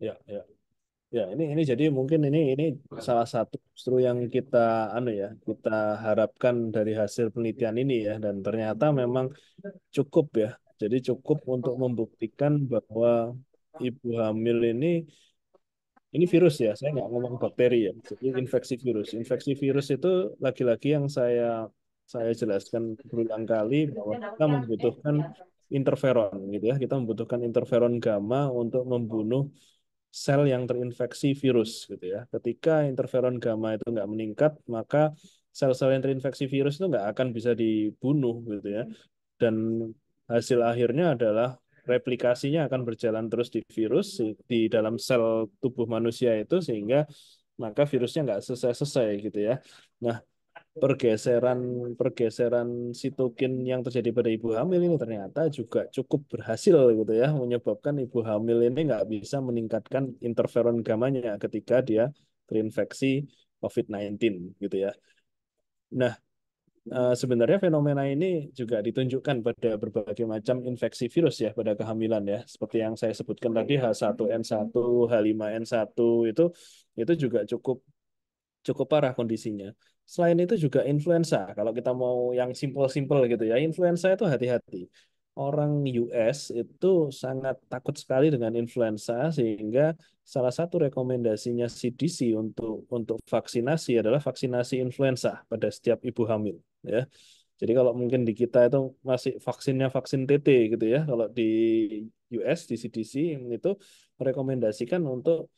ya, ya. Ya, ini jadi mungkin ini salah satu justru yang kita kita harapkan dari hasil penelitian ini ya, dan ternyata memang cukup ya. Jadi cukup untuk membuktikan bahwa ibu hamil ini virus ya, saya nggak ngomong bakteri ya. Jadi infeksi virus. Infeksi virus itu lagi-lagi yang saya jelaskan berulang kali bahwa kita membutuhkan interferon gitu ya. Kita membutuhkan interferon gamma untuk membunuh sel yang terinfeksi virus gitu ya. Ketika interferon gamma itu nggak meningkat, maka sel-sel yang terinfeksi virus itu nggak akan bisa dibunuh gitu ya. Dan hasil akhirnya adalah replikasinya akan berjalan terus di virus di dalam sel tubuh manusia itu sehingga maka virusnya nggak selesai-selesai gitu ya. Nah, pergeseran pergeseran sitokin yang terjadi pada ibu hamil ini ternyata juga cukup berhasil gitu ya menyebabkan ibu hamil ini nggak bisa meningkatkan interferon gamanya ketika dia terinfeksi COVID-19 gitu ya. Nah, sebenarnya fenomena ini juga ditunjukkan pada berbagai macam infeksi virus ya pada kehamilan ya. Seperti yang saya sebutkan tadi H1N1, H5N1 itu juga cukup cukup parah kondisinya. Selain itu juga influenza. Kalau kita mau yang simpel-simpel gitu ya, influenza itu hati-hati. Orang US itu sangat takut sekali dengan influenza sehingga salah satu rekomendasinya CDC untuk vaksinasi adalah vaksinasi influenza pada setiap ibu hamil ya. Jadi kalau mungkin di kita itu masih vaksinnya vaksin TT gitu ya. Kalau di US di CDC itu merekomendasikan untuk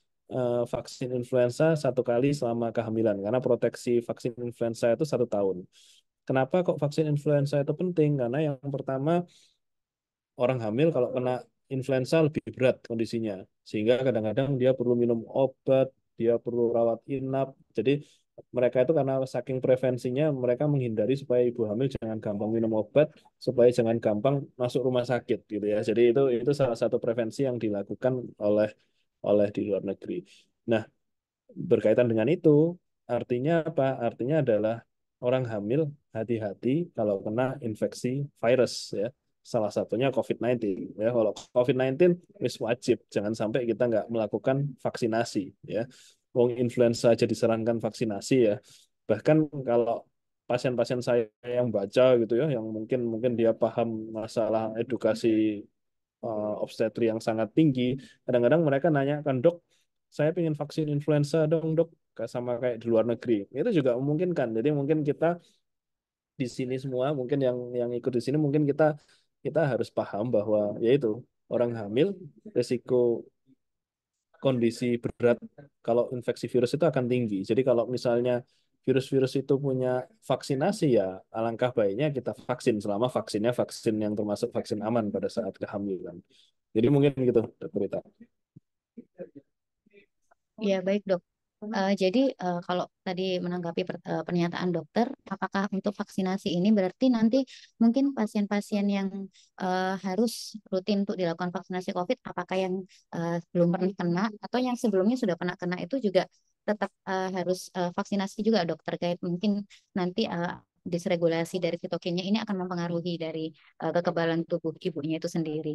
vaksin influenza 1 kali selama kehamilan karena proteksi vaksin influenza itu 1 tahun. Kenapa kok vaksin influenza itu penting? Karena yang pertama orang hamil kalau kena influenza lebih berat kondisinya, sehingga kadang-kadang dia perlu minum obat, dia perlu rawat inap. Jadi mereka itu karena saking prevensinya, mereka menghindari supaya ibu hamil jangan gampang minum obat, supaya jangan gampang masuk rumah sakit gitu ya. Jadi itu salah satu prevensi yang dilakukan oleh oleh di luar negeri. Nah, berkaitan dengan itu, artinya apa? Artinya adalah orang hamil hati-hati kalau kena infeksi virus ya. Salah satunya COVID-19 ya. Kalau COVID-19 wis wajib, jangan sampai kita nggak melakukan vaksinasi ya. Wong influenza aja disarankan vaksinasi ya. Bahkan kalau pasien-pasien saya yang baca gitu ya, yang mungkin mungkin dia paham masalah edukasi obstetri yang sangat tinggi, kadang-kadang mereka nanyakan, dok, saya ingin vaksin influenza dong dok, sama kayak di luar negeri. Itu juga memungkinkan. Jadi mungkin kita di sini semua, mungkin yang ikut di sini, mungkin kita kita harus paham bahwa yaitu orang hamil risiko kondisi berat kalau infeksi virus itu akan tinggi. Jadi kalau misalnya virus-virus itu punya vaksinasi ya alangkah baiknya kita vaksin selama vaksinnya vaksin yang termasuk vaksin aman pada saat kehamilan. Jadi mungkin gitu, Dr. Rita. Ya, baik dok. Jadi kalau tadi menanggapi pernyataan dokter, apakah untuk vaksinasi ini berarti nanti mungkin pasien-pasien yang harus rutin untuk dilakukan vaksinasi COVID, apakah yang belum pernah kena atau yang sebelumnya sudah pernah kena itu juga tetap harus vaksinasi juga dok terkait mungkin nanti disregulasi dari sitokinnya ini akan mempengaruhi dari kekebalan tubuh ibunya itu sendiri.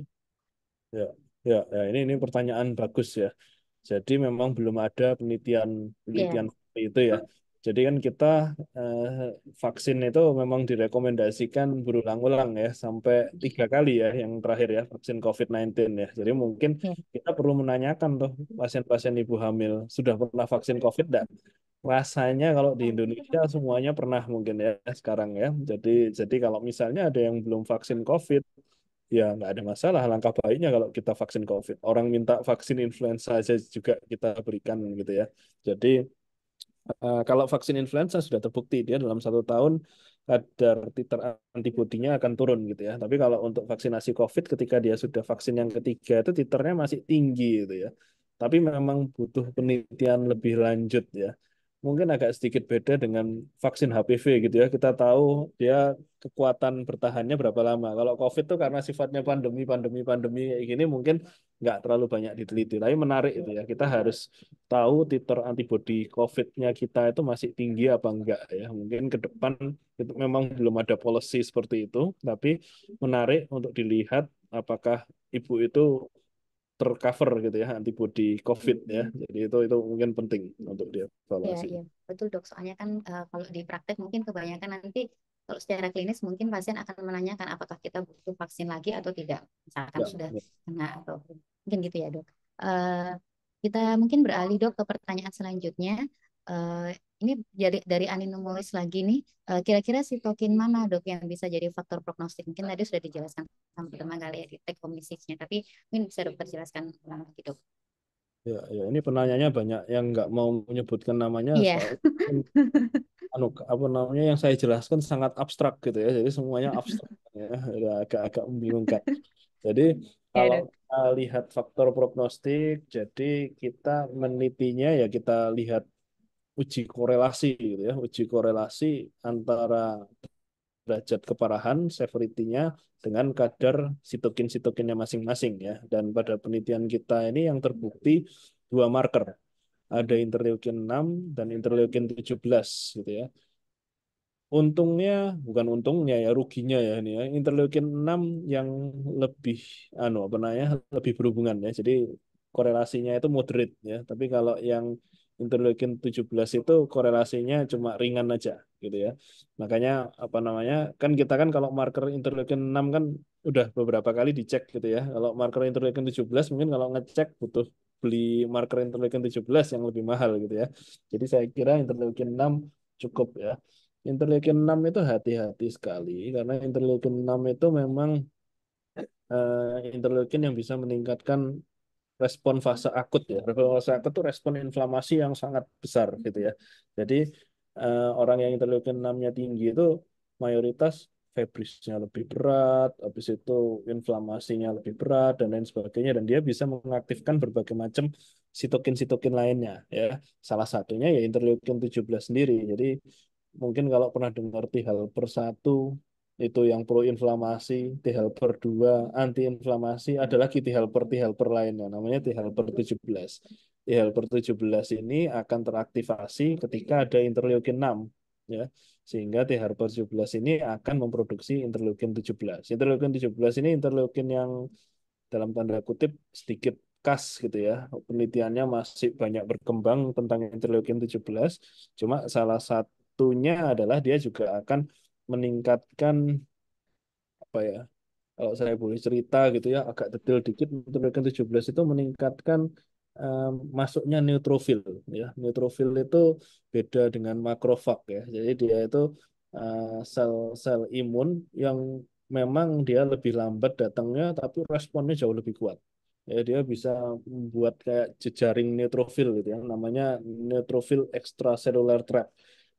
Ya, ya, ya ini pertanyaan bagus ya. Jadi memang belum ada penelitian Iya. seperti itu ya. Jadi kan kita vaksin itu memang direkomendasikan berulang-ulang ya sampai 3 kali ya yang terakhir ya vaksin COVID-19 ya. Jadi mungkin Iya. kita perlu menanyakan tuh pasien-pasien ibu hamil sudah pernah vaksin COVID enggak? Rasanya kalau di Indonesia semuanya pernah mungkin ya sekarang ya. Jadi kalau misalnya ada yang belum vaksin COVID, ya nggak ada masalah. Langkah baiknya kalau kita vaksin COVID. Orang minta vaksin influenza aja juga kita berikan gitu ya. Jadi kalau vaksin influenza sudah terbukti dia dalam 1 tahun kadar titer antibodinya akan turun gitu ya. Tapi kalau untuk vaksinasi COVID ketika dia sudah vaksin yang ketiga itu titernya masih tinggi gitu ya. Tapi memang butuh penelitian lebih lanjut ya. Mungkin agak sedikit beda dengan vaksin HPV gitu ya. Kita tahu dia kekuatan bertahannya berapa lama. Kalau COVID itu karena sifatnya pandemi kayak gini mungkin nggak terlalu banyak diteliti. Tapi menarik itu ya. Kita harus tahu titer antibodi COVID-nya kita itu masih tinggi apa enggak ya. Mungkin ke depan itu memang belum ada policy seperti itu, tapi menarik untuk dilihat apakah ibu itu tercover gitu ya antibodi COVID ya. Jadi itu mungkin penting untuk Ya, dievaluasi. ya, betul dok. Soalnya kan kalau di praktek mungkin kebanyakan nanti kalau secara klinis mungkin pasien akan menanyakan apakah kita butuh vaksin lagi atau tidak. Misalkan Ya, sudah ya. kena atau mungkin gitu ya dok. Eh, kita mungkin beralih dok ke pertanyaan selanjutnya. Eh, ini dari Aninomolis lagi nih. Kira-kira sitokin mana dok yang bisa jadi faktor prognostik? Mungkin tadi sudah dijelaskan sama teman kali ya di take home message-nya. Tapi mungkin bisa dokter jelaskan ulang lagi dok. Ya, ini penanyanya banyak yang nggak mau menyebutkan namanya Iya, soal apa namanya yang saya jelaskan sangat abstrak gitu ya. Jadi semuanya abstrak ya, ya, agak membingungkan. Jadi ya kalau dok. kita lihat faktor prognostik, jadi kita menelitinya ya kita lihat uji korelasi gitu ya, uji korelasi antara derajat keparahan, severity-nya dengan kadar sitokin-sitokinnya masing-masing ya. Dan pada penelitian kita ini yang terbukti 2 marker, ada interleukin 6 dan interleukin 17 gitu ya. Bukan untungnya ya, ruginya ya ini ya. Interleukin 6 yang lebih apa namanya, lebih berhubungan ya. Jadi korelasinya itu moderate ya. Tapi kalau yang interleukin 17 itu korelasinya cuma ringan aja gitu ya. Makanya apa namanya? Kan kita kan kalau marker interleukin 6 kan udah beberapa kali dicek gitu ya. Kalau marker interleukin 17 mungkin kalau ngecek butuh beli marker interleukin 17 yang lebih mahal gitu ya. Jadi saya kira interleukin 6 cukup ya. Interleukin 6 itu hati-hati sekali karena interleukin 6 itu memang interleukin yang bisa meningkatkan respon fase akut ya. Respon fase akut itu respon inflamasi yang sangat besar gitu ya. Jadi orang yang interleukin 6-nya tinggi itu mayoritas febrisnya lebih berat, habis itu inflamasinya lebih berat dan lain sebagainya dan dia bisa mengaktifkan berbagai macam sitokin-sitokin lainnya ya. Salah satunya ya interleukin 17 sendiri. Jadi mungkin kalau pernah dengar T helper 1 itu yang pro-inflamasi, T helper 2 anti-inflamasi, ada lagi T helper lainnya namanya T helper 17. T helper 17 ini akan teraktivasi ketika ada interleukin 6 ya. Sehingga T helper 17 ini akan memproduksi interleukin 17. Interleukin 17 ini interleukin yang dalam tanda kutip sedikit khas gitu ya. Penelitiannya masih banyak berkembang tentang interleukin 17. Cuma salah satunya adalah dia juga akan meningkatkan apa ya? Kalau saya boleh cerita gitu ya, agak detail dikit, interleukin 17 itu meningkatkan eh, masuknya neutrofil ya. Neutrofil itu beda dengan makrofag ya. Jadi dia itu sel-sel imun yang memang dia lebih lambat datangnya tapi responnya jauh lebih kuat. Ya, dia bisa membuat kayak jejaring neutrofil gitu ya, namanya neutrofil extracellular trap.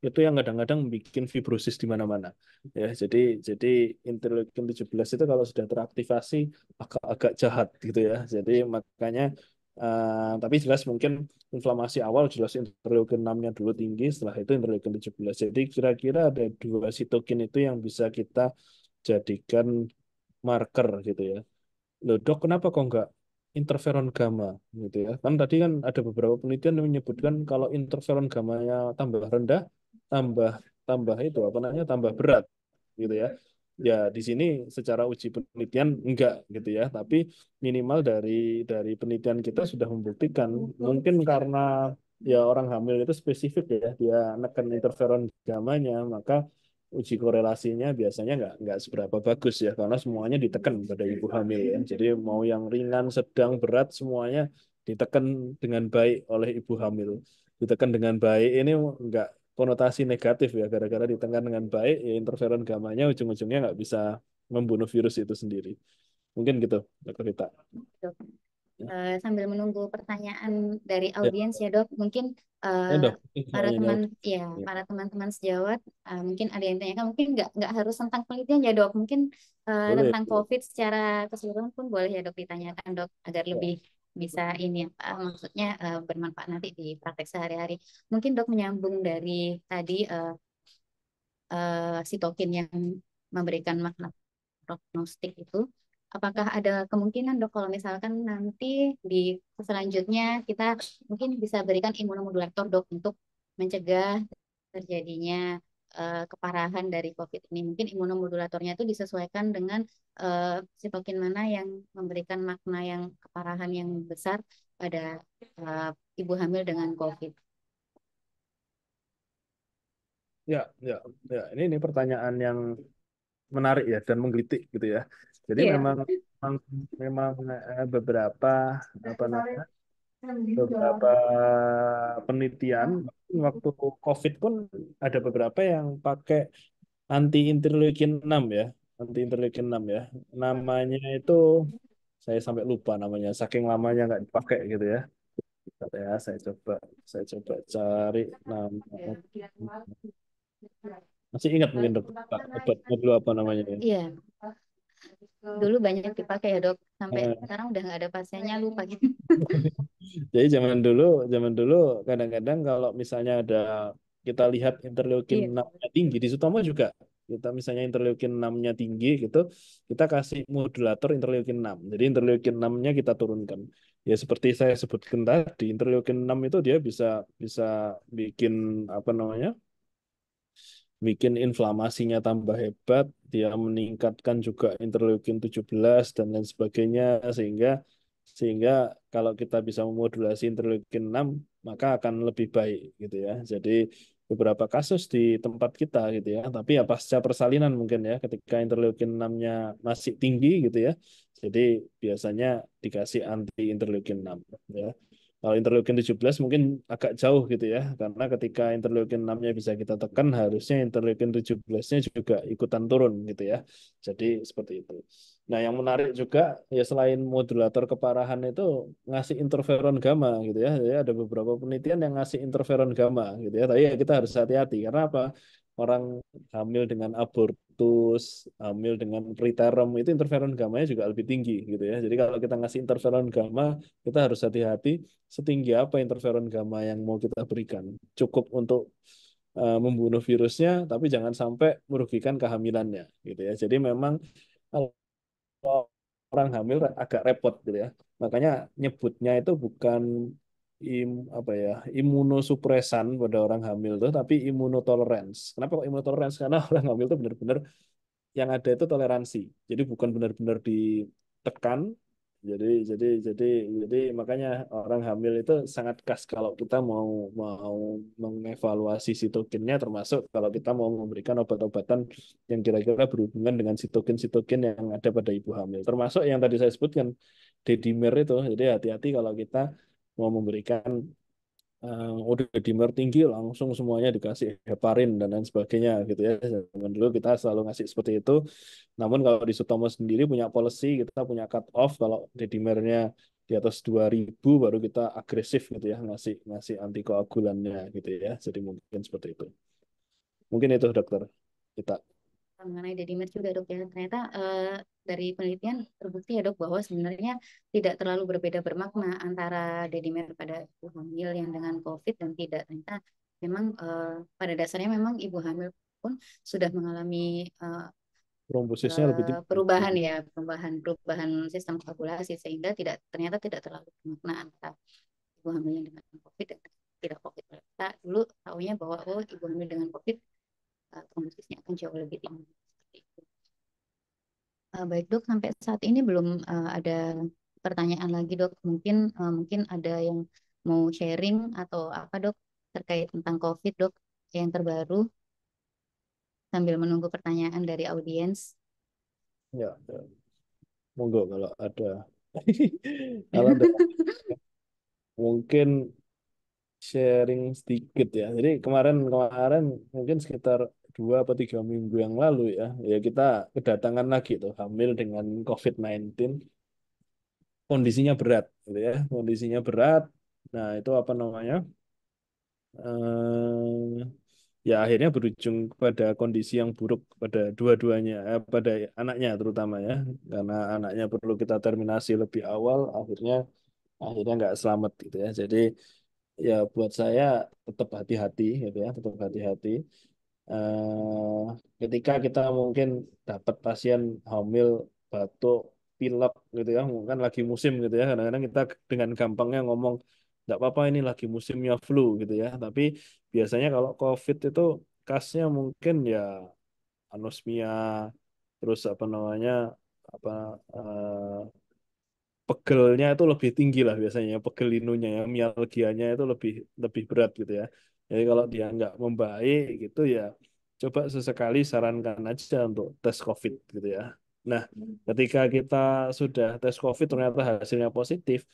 Itu yang kadang-kadang bikin fibrosis di mana-mana. Ya, jadi interleukin 17 itu kalau sudah teraktivasi agak-agak jahat gitu ya. Jadi makanya tapi jelas mungkin inflamasi awal jelas interleukin 6-nya dulu tinggi, setelah itu interleukin 17. Jadi kira-kira ada 2 sitokin itu yang bisa kita jadikan marker gitu ya. Loh, dok, kenapa kok nggak interferon gamma gitu ya? Kan tadi kan ada beberapa penelitian yang menyebutkan kalau interferon gammanya tambah rendah, tambah tambah itu apa namanya tambah berat gitu ya. Ya di sini secara uji penelitian enggak gitu ya, tapi minimal dari penelitian kita sudah membuktikan mungkin karena ya orang hamil itu spesifik ya, dia neken interferon gamanya, maka uji korelasinya biasanya nggak seberapa bagus ya, karena semuanya ditekan pada ibu hamil ya. Jadi mau yang ringan, sedang, berat semuanya ditekan dengan baik oleh ibu hamil. Ditekan dengan baik ini enggak konotasi negatif ya, gara-gara ditekan dengan baik ya interferon gamanya ujung-ujungnya nggak bisa membunuh virus itu sendiri. Mungkin gitu, Dr. Rita. Dok. Ya, Sambil menunggu pertanyaan dari ya, audiens ya dok, mungkin Dok, para soalnya teman jawab. ya Ya, para teman-teman sejawat mungkin ada yang tanyakan, mungkin nggak harus tentang penelitian ya dok, mungkin boleh. tentang COVID secara keseluruhan pun boleh ya dok ditanyakan dok, agar Ya, lebih bisa ini apa maksudnya bermanfaat nanti di praktek sehari-hari. Mungkin dok menyambung dari tadi sitokin yang memberikan makna prognostik itu, apakah ada kemungkinan dok kalau misalkan nanti di selanjutnya kita mungkin bisa berikan imunomodulator dok untuk mencegah terjadinya keparahan dari COVID ini. Mungkin imunomodulatornya itu disesuaikan dengan sitokin mana yang memberikan makna yang keparahan yang besar pada ibu hamil dengan COVID. ya, ya, ya. Ini pertanyaan yang menarik ya dan menggelitik gitu ya. Jadi Iya. memang memang, memang beberapa apa namanya beberapa penelitian waktu COVID pun ada beberapa yang pakai anti interleukin 6 ya, anti interleukin 6 ya. Namanya itu saya sampai lupa namanya, saking lamanya nggak dipakai gitu ya. Bentar ya, saya coba cari nama. Masih ingat mungkin dok, Pak, obatnya dulu apa namanya ya? Iya, dulu banyak dipakai ya dok, sampai Eh, sekarang udah nggak ada pasiennya lupa gitu. Jadi zaman dulu kadang-kadang kalau misalnya ada kita lihat interleukin Iya. 6-nya tinggi di Sutomo juga. Kita misalnya interleukin 6-nya tinggi gitu, kita kasih modulator interleukin 6. Jadi interleukin 6-nya kita turunkan. Ya seperti saya sebutkan tadi, interleukin 6 itu dia bisa bisa bikin apa namanya? Bikin inflamasinya tambah hebat, dia meningkatkan juga interleukin 17 dan lain sebagainya, sehingga sehingga kalau kita bisa memodulasi interleukin 6 maka akan lebih baik gitu ya. Jadi beberapa kasus di tempat kita gitu ya, tapi ya pasca persalinan mungkin ya, ketika interleukin 6-nya masih tinggi gitu ya. Jadi biasanya dikasih anti interleukin 6 ya. Kalau interleukin 17 mungkin agak jauh gitu ya, karena ketika interleukin 6-nya bisa kita tekan, harusnya interleukin 17-nya juga ikutan turun gitu ya. Jadi seperti itu. Nah, yang menarik juga ya selain modulator keparahan itu ngasih interferon gamma gitu ya. Jadi ada beberapa penelitian yang ngasih interferon gamma gitu ya. Tapi ya kita harus hati-hati karena apa? Orang hamil dengan abortus, hamil dengan preterm itu interferon gammanya juga lebih tinggi gitu ya. Jadi kalau kita ngasih interferon gamma, kita harus hati-hati setinggi apa interferon gamma yang mau kita berikan. Cukup untuk membunuh virusnya, tapi jangan sampai merugikan kehamilannya gitu ya. Jadi memang kalau orang hamil agak repot gitu ya. Makanya nyebutnya itu bukan apa ya, imunosupresan pada orang hamil tuh, tapi imunotolerance. Kenapa kok imunotolerance? Karena orang hamil itu benar-benar yang ada itu toleransi. Jadi bukan benar-benar ditekan. Jadi makanya orang hamil itu sangat khas kalau kita mau mau mengevaluasi sitokinnya, termasuk kalau kita mau memberikan obat-obatan yang kira-kira berhubungan dengan sitokin-sitokin yang ada pada ibu hamil. Termasuk yang tadi saya sebutkan dedimer itu. Jadi hati-hati kalau kita mau memberikan udah dimer tinggi langsung semuanya dikasih heparin dan lain sebagainya gitu ya. Zaman dulu kita selalu ngasih seperti itu. Namun kalau di Sutomo sendiri punya policy, kita punya cut off kalau dedimernya di atas 2000 baru kita agresif gitu ya ngasih ngasih antikoagulannya gitu ya. Jadi mungkin seperti itu. Mungkin itu dokter kita. Mengenai dedimer juga dok ya, ternyata dari penelitian terbukti ya dok bahwa sebenarnya tidak terlalu berbeda bermakna antara dedimer pada ibu hamil yang dengan COVID dan tidak. Ternyata memang pada dasarnya memang ibu hamil pun sudah mengalami Trombosisnya lebih tinggi. perubahan ya, perubahan sistem koagulasi, sehingga ternyata tidak terlalu bermakna antara ibu hamil yang dengan COVID dan tidak COVID. Kita dulu tahunya bahwa ibu hamil dengan COVID trombosisnya akan jauh lebih tinggi. Seperti itu. Baik dok, sampai saat ini belum ada pertanyaan lagi dok. Mungkin ada yang mau sharing atau apa dok terkait tentang COVID dok yang terbaru sambil menunggu pertanyaan dari audiens. Ya, ya. Monggo kalau ada. Kalau ada mungkin sharing sedikit ya. Jadi kemarin mungkin sekitar 2 atau 3 minggu yang lalu ya, ya kita kedatangan lagi tuh hamil dengan COVID-19, kondisinya berat, gitu ya, kondisinya berat. Nah itu apa namanya? eh Ya akhirnya berujung pada kondisi yang buruk pada dua-duanya, pada anaknya terutama ya, karena anaknya perlu kita terminasi lebih awal, akhirnya nggak selamat gitu ya. Jadi ya buat saya tetap hati-hati gitu ya, tetap hati-hati. eh Ketika kita mungkin dapat pasien hamil batuk pilek gitu ya, mungkin lagi musim gitu ya, kadang-kadang kita dengan gampangnya ngomong nggak apa-apa ini lagi musimnya flu gitu ya, tapi biasanya kalau COVID itu khasnya mungkin ya anosmia, terus apa namanya, apa pegelnya itu lebih tinggi lah biasanya, pegel linunya ya, mialgianya itu lebih lebih berat gitu ya. Jadi kalau dia nggak membaik gitu ya, coba sesekali sarankan aja untuk tes COVID gitu ya. Nah, ketika kita sudah tes COVID ternyata hasilnya positif,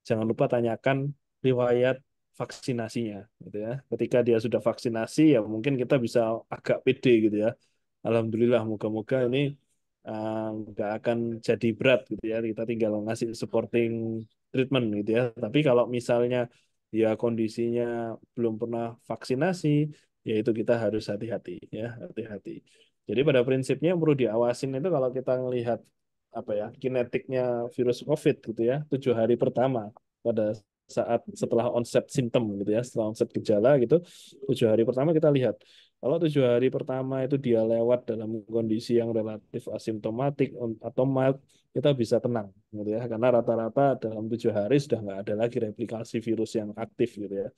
jangan lupa tanyakan riwayat vaksinasinya gitu ya. Ketika dia sudah vaksinasi ya mungkin kita bisa agak pede gitu ya. Alhamdulillah, moga-moga ini nggak akan jadi berat gitu ya. Kita tinggal ngasih supporting treatment gitu ya. Tapi kalau misalnya ya kondisinya belum pernah vaksinasi, ya itu kita harus hati-hati ya, hati-hati. Jadi pada prinsipnya yang perlu diawasin itu kalau kita melihat apa ya kinetiknya virus COVID gitu ya, 7 hari pertama pada saat setelah onset simptom gitu ya, setelah onset gejala gitu, 7 hari pertama kita lihat kalau 7 hari pertama itu dia lewat dalam kondisi yang relatif asimptomatik atau mild, kita bisa tenang, gitu ya. Karena rata-rata dalam 7 hari sudah nggak ada lagi replikasi virus yang aktif, gitu ya.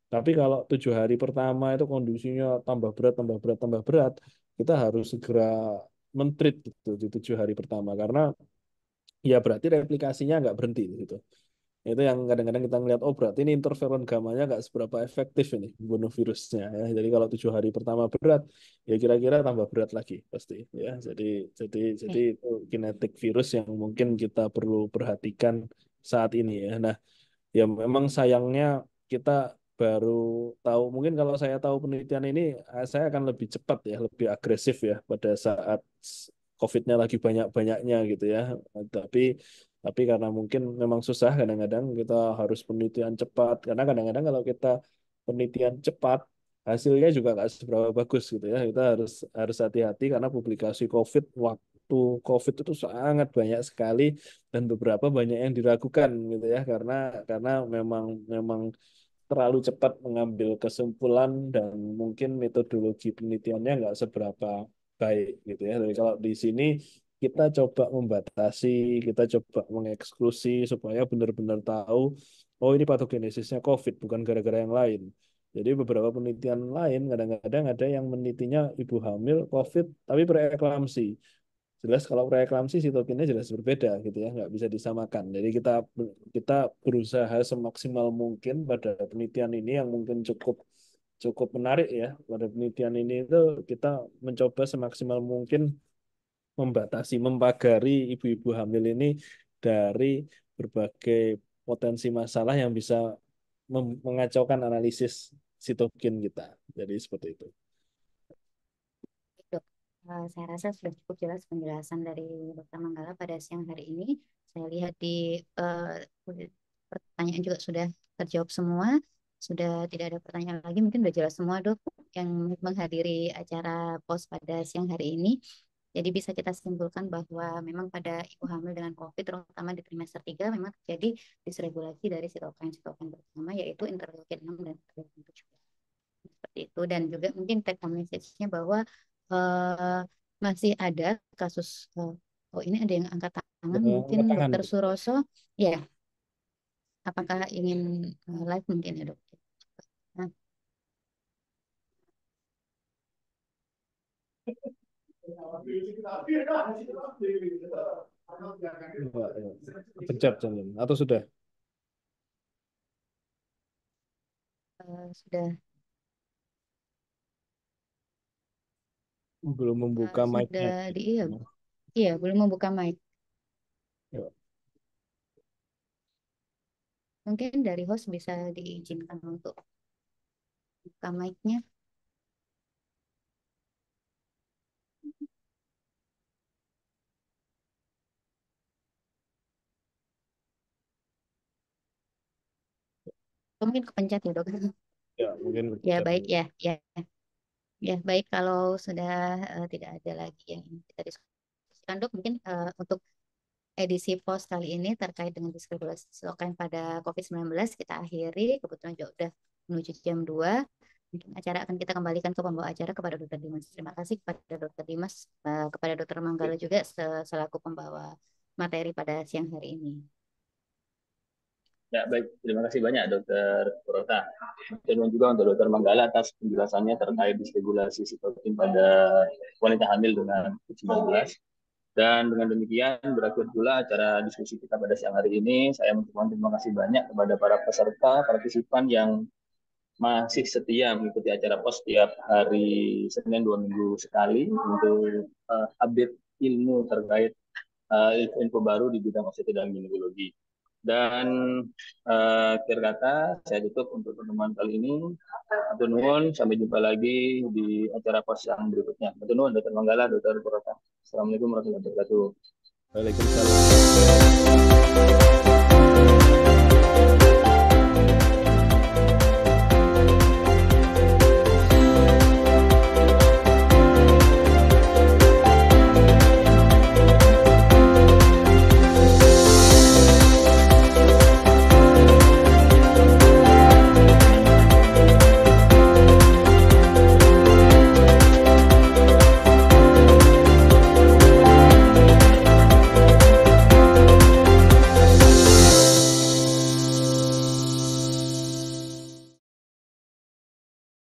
Tapi kalau 7 hari pertama itu kondisinya tambah berat, tambah berat, tambah berat, kita harus segera mentreat gitu di 7 hari pertama karena ya berarti replikasinya nggak berhenti gitu. Itu yang kadang-kadang kita ngelihat, oh berarti ini interferon gamanya nggak seberapa efektif ini bunuh virusnya ya. Jadi kalau 7 hari pertama berat, ya kira-kira tambah berat lagi pasti ya. Jadi Oke. itu kinetik virus yang mungkin kita perlu perhatikan saat ini ya. Nah, ya memang sayangnya kita baru tahu, mungkin kalau saya tahu penelitian ini, saya akan lebih cepat ya, lebih agresif ya pada saat COVID-nya lagi banyak-banyaknya gitu ya. Tapi tapi karena mungkin memang susah kadang-kadang kita harus penelitian cepat. Karena kadang-kadang kalau kita penelitian cepat, hasilnya juga nggak seberapa bagus gitu ya. Kita harus harus hati-hati karena publikasi COVID waktu COVID itu sangat banyak sekali dan beberapa banyak yang diragukan gitu ya karena memang memang terlalu cepat mengambil kesimpulan dan mungkin metodologi penelitiannya nggak seberapa baik gitu ya. Jadi kalau di sini kita coba membatasi, kita coba mengeksklusi supaya benar-benar tahu, oh ini patogenesisnya COVID bukan gara-gara yang lain. Jadi beberapa penelitian lain kadang-kadang ada yang menelitinya ibu hamil COVID tapi preeklamsi. Jelas kalau preeklamsi sitokinnya jelas berbeda gitu ya, nggak bisa disamakan. Jadi kita kita berusaha semaksimal mungkin pada penelitian ini yang mungkin cukup cukup menarik ya. Pada penelitian ini itu kita mencoba semaksimal mungkin membatasi, mempagari ibu-ibu hamil ini dari berbagai potensi masalah yang bisa mengacaukan analisis sitokin kita. Jadi seperti itu. Dok, saya rasa sudah cukup jelas penjelasan dari Dokter Manggala pada siang hari ini. Saya lihat di pertanyaan juga sudah terjawab semua. Sudah tidak ada pertanyaan lagi. Mungkin sudah jelas semua dok yang menghadiri acara POS pada siang hari ini. Jadi bisa kita simpulkan bahwa memang pada ibu hamil dengan COVID, terutama di trimester 3, memang terjadi disregulasi dari sitokin pertama, yaitu interleukin 6 dan interleukin 7 seperti itu. Dan juga mungkin take home message-nya bahwa eh, masih ada kasus oh ini ada yang angkat tangan, mungkin Angkat tangan Dokter itu. Suroso ya, apakah ingin live mungkin ya dok. Nah, Enggak, ya. Pencet Janin. Atau sudah? Sudah Belum membuka mic-nya. sudah iya belum membuka mic. Ya. Mungkin dari host bisa diizinkan untuk buka mic-nya. Mungkin kepencet ya dok. Ya, mungkin Ya pencet baik dulu. ya baik kalau sudah tidak ada lagi yang ingin kita diskusikan dok, mungkin untuk edisi post kali ini terkait dengan diskusi lokal pada COVID-19 kita akhiri, kebetulan juga udah menuju jam 2. Mungkin acara akan kita kembalikan ke pembawa acara kepada Dr. Dimas. Terima kasih kepada Dr. Dimas, kepada Dr. Manggala juga selaku pembawa materi pada siang hari ini. Ya, baik. Terima kasih banyak Dokter Purwota. Dan juga untuk Dokter Manggala atas penjelasannya terkait disregulasi sitokin pada wanita hamil dengan COVID-19. Dan dengan demikian berakhir pula acara diskusi kita pada siang hari ini. Saya mengucapkan terima kasih banyak kepada para peserta, partisipan yang masih setia mengikuti acara pos setiap hari Senin 2 minggu sekali untuk update ilmu terkait info baru di bidang obstetri dan ginekologi. Dan akhir kata saya tutup untuk pertemuan kali ini. Hatur nuwun, sampai jumpa lagi di acara pos yang berikutnya. Hatur nuwun, Dr. Manggala, Dr. Purwota. Assalamualaikum warahmatullahi wabarakatuh. Waalaikumsalam.